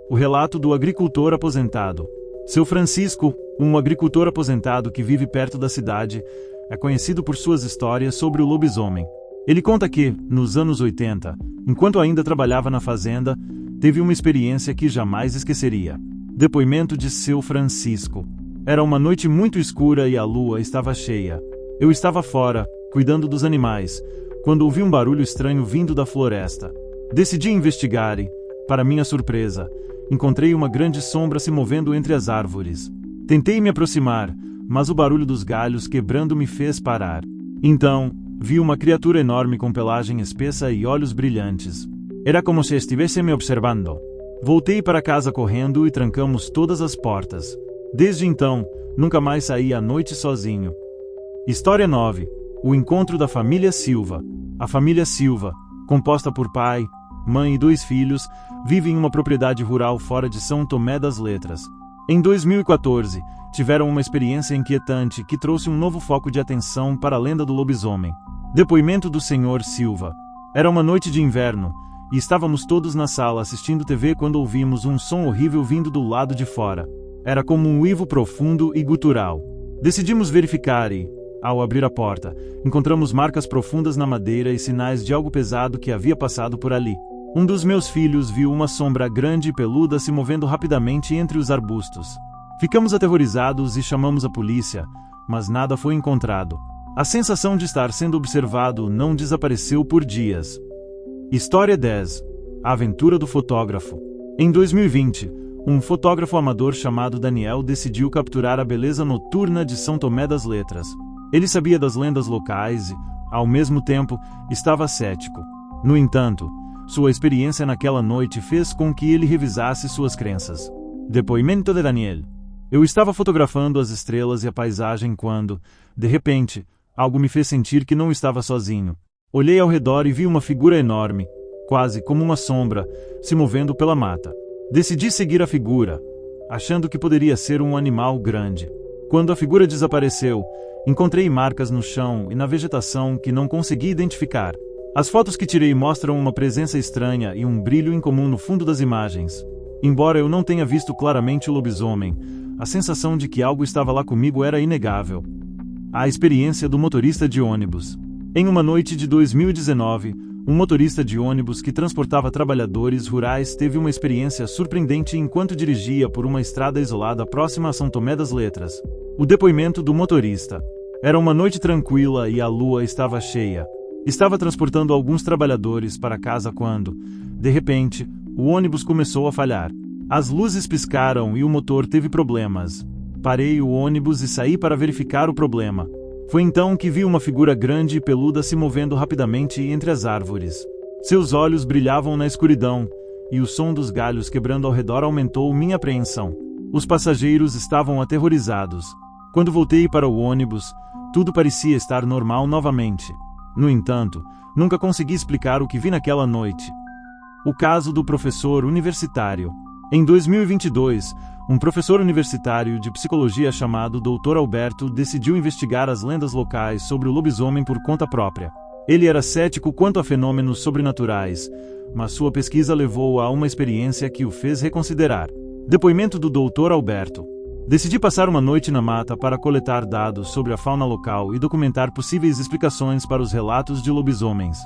O relato do agricultor aposentado. Seu Francisco, um agricultor aposentado que vive perto da cidade, é conhecido por suas histórias sobre o lobisomem. Ele conta que, nos anos 80, enquanto ainda trabalhava na fazenda, teve uma experiência que jamais esqueceria. Depoimento de seu Francisco. Era uma noite muito escura e a lua estava cheia. Eu estava fora, cuidando dos animais, quando ouvi um barulho estranho vindo da floresta. Decidi investigar e, para minha surpresa, encontrei uma grande sombra se movendo entre as árvores. Tentei me aproximar, mas o barulho dos galhos quebrando me fez parar. Então, vi uma criatura enorme com pelagem espessa e olhos brilhantes. Era como se estivesse me observando. Voltei para casa correndo e trancamos todas as portas. Desde então, nunca mais saí à noite sozinho. História 9. O encontro da família Silva. A família Silva, composta por pai, mãe e 2 filhos, vive em uma propriedade rural fora de São Tomé das Letras. Em 2014, tiveram uma experiência inquietante que trouxe um novo foco de atenção para a lenda do lobisomem. Depoimento do Sr. Silva. Era uma noite de inverno, e estávamos todos na sala assistindo TV quando ouvimos um som horrível vindo do lado de fora. Era como um uivo profundo e gutural. Decidimos verificar e, ao abrir a porta, encontramos marcas profundas na madeira e sinais de algo pesado que havia passado por ali. Um dos meus filhos viu uma sombra grande e peluda se movendo rapidamente entre os arbustos. Ficamos aterrorizados e chamamos a polícia, mas nada foi encontrado. A sensação de estar sendo observado não desapareceu por dias. História 10. A aventura do fotógrafo. Em 2020, um fotógrafo amador chamado Daniel decidiu capturar a beleza noturna de São Tomé das Letras. Ele sabia das lendas locais e, ao mesmo tempo, estava cético. No entanto, sua experiência naquela noite fez com que ele revisasse suas crenças. Depoimento de Daniel. Eu estava fotografando as estrelas e a paisagem quando, de repente, algo me fez sentir que não estava sozinho. Olhei ao redor e vi uma figura enorme, quase como uma sombra, se movendo pela mata. Decidi seguir a figura. achando que poderia ser um animal grande. Quando a figura desapareceu, encontrei marcas no chão e na vegetação que não consegui identificar. As fotos que tirei mostram uma presença estranha e um brilho incomum no fundo das imagens. Embora eu não tenha visto claramente o lobisomem, a sensação de que algo estava lá comigo era inegável. A experiência do motorista de ônibus. Em uma noite de 2019, um motorista de ônibus que transportava trabalhadores rurais teve uma experiência surpreendente enquanto dirigia por uma estrada isolada próxima a São Tomé das Letras. O depoimento do motorista. Era uma noite tranquila e a lua estava cheia. Estava transportando alguns trabalhadores para casa quando, de repente, o ônibus começou a falhar. As luzes piscaram e o motor teve problemas. Parei o ônibus e saí para verificar o problema. Foi então que vi uma figura grande e peluda se movendo rapidamente entre as árvores. Seus olhos brilhavam na escuridão, e o som dos galhos quebrando ao redor aumentou minha apreensão. Os passageiros estavam aterrorizados. Quando voltei para o ônibus, tudo parecia estar normal novamente. No entanto, nunca consegui explicar o que vi naquela noite. O caso do professor universitário. Em 2022, um professor universitário de psicologia chamado Dr. Alberto decidiu investigar as lendas locais sobre o lobisomem por conta própria. Ele era cético quanto a fenômenos sobrenaturais, mas sua pesquisa levou a uma experiência que o fez reconsiderar. Depoimento do Dr. Alberto. Decidi passar uma noite na mata para coletar dados sobre a fauna local e documentar possíveis explicações para os relatos de lobisomens.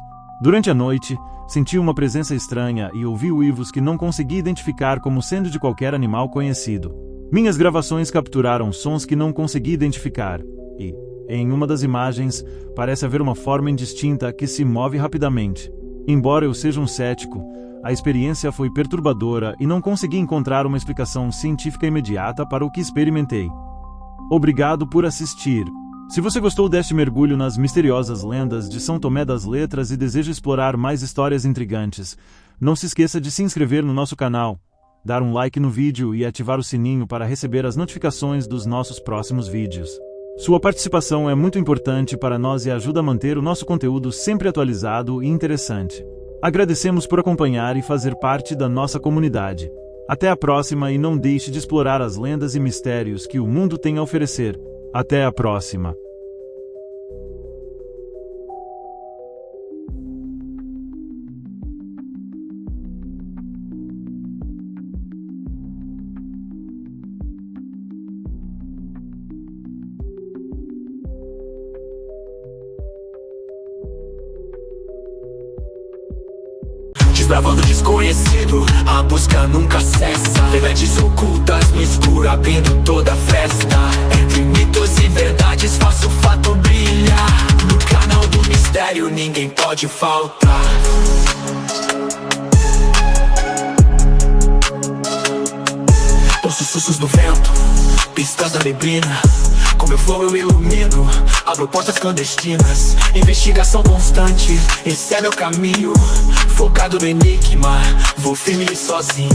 Durante a noite, senti uma presença estranha e ouvi uivos que não consegui identificar como sendo de qualquer animal conhecido. Minhas gravações capturaram sons que não consegui identificar e, em uma das imagens, parece haver uma forma indistinta que se move rapidamente. Embora eu seja um cético, a experiência foi perturbadora e não consegui encontrar uma explicação científica imediata para o que experimentei. Obrigado por assistir. Se você gostou deste mergulho nas misteriosas lendas de São Tomé das Letras e deseja explorar mais histórias intrigantes, não se esqueça de se inscrever no nosso canal, dar um like no vídeo e ativar o sininho para receber as notificações dos nossos próximos vídeos. Sua participação é muito importante para nós e ajuda a manter o nosso conteúdo sempre atualizado e interessante. Agradecemos por acompanhar e fazer parte da nossa comunidade. Até a próxima e não deixe de explorar as lendas e mistérios que o mundo tem a oferecer. Até a próxima. Desbravando o desconhecido, a busca nunca cessa. Verdades ocultas no escuro, abrindo toda a festa. Entre mitos e verdades, faço o fato brilhar. No canal do mistério, ninguém pode faltar. Ouço sussurros do vento, pistas da neblina. Com meu flow eu ilumino, abro portas clandestinas. Investigação constante, esse é meu caminho. Focado no enigma, vou firme e sozinho.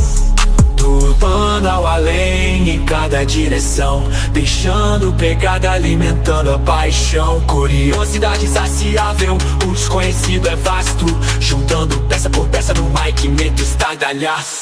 Do plano ao além, em cada direção. Deixando pegada, alimentando a paixão. Curiosidade saciável, o desconhecido é vasto. Juntando peça por peça no mic, meto estardalhaço.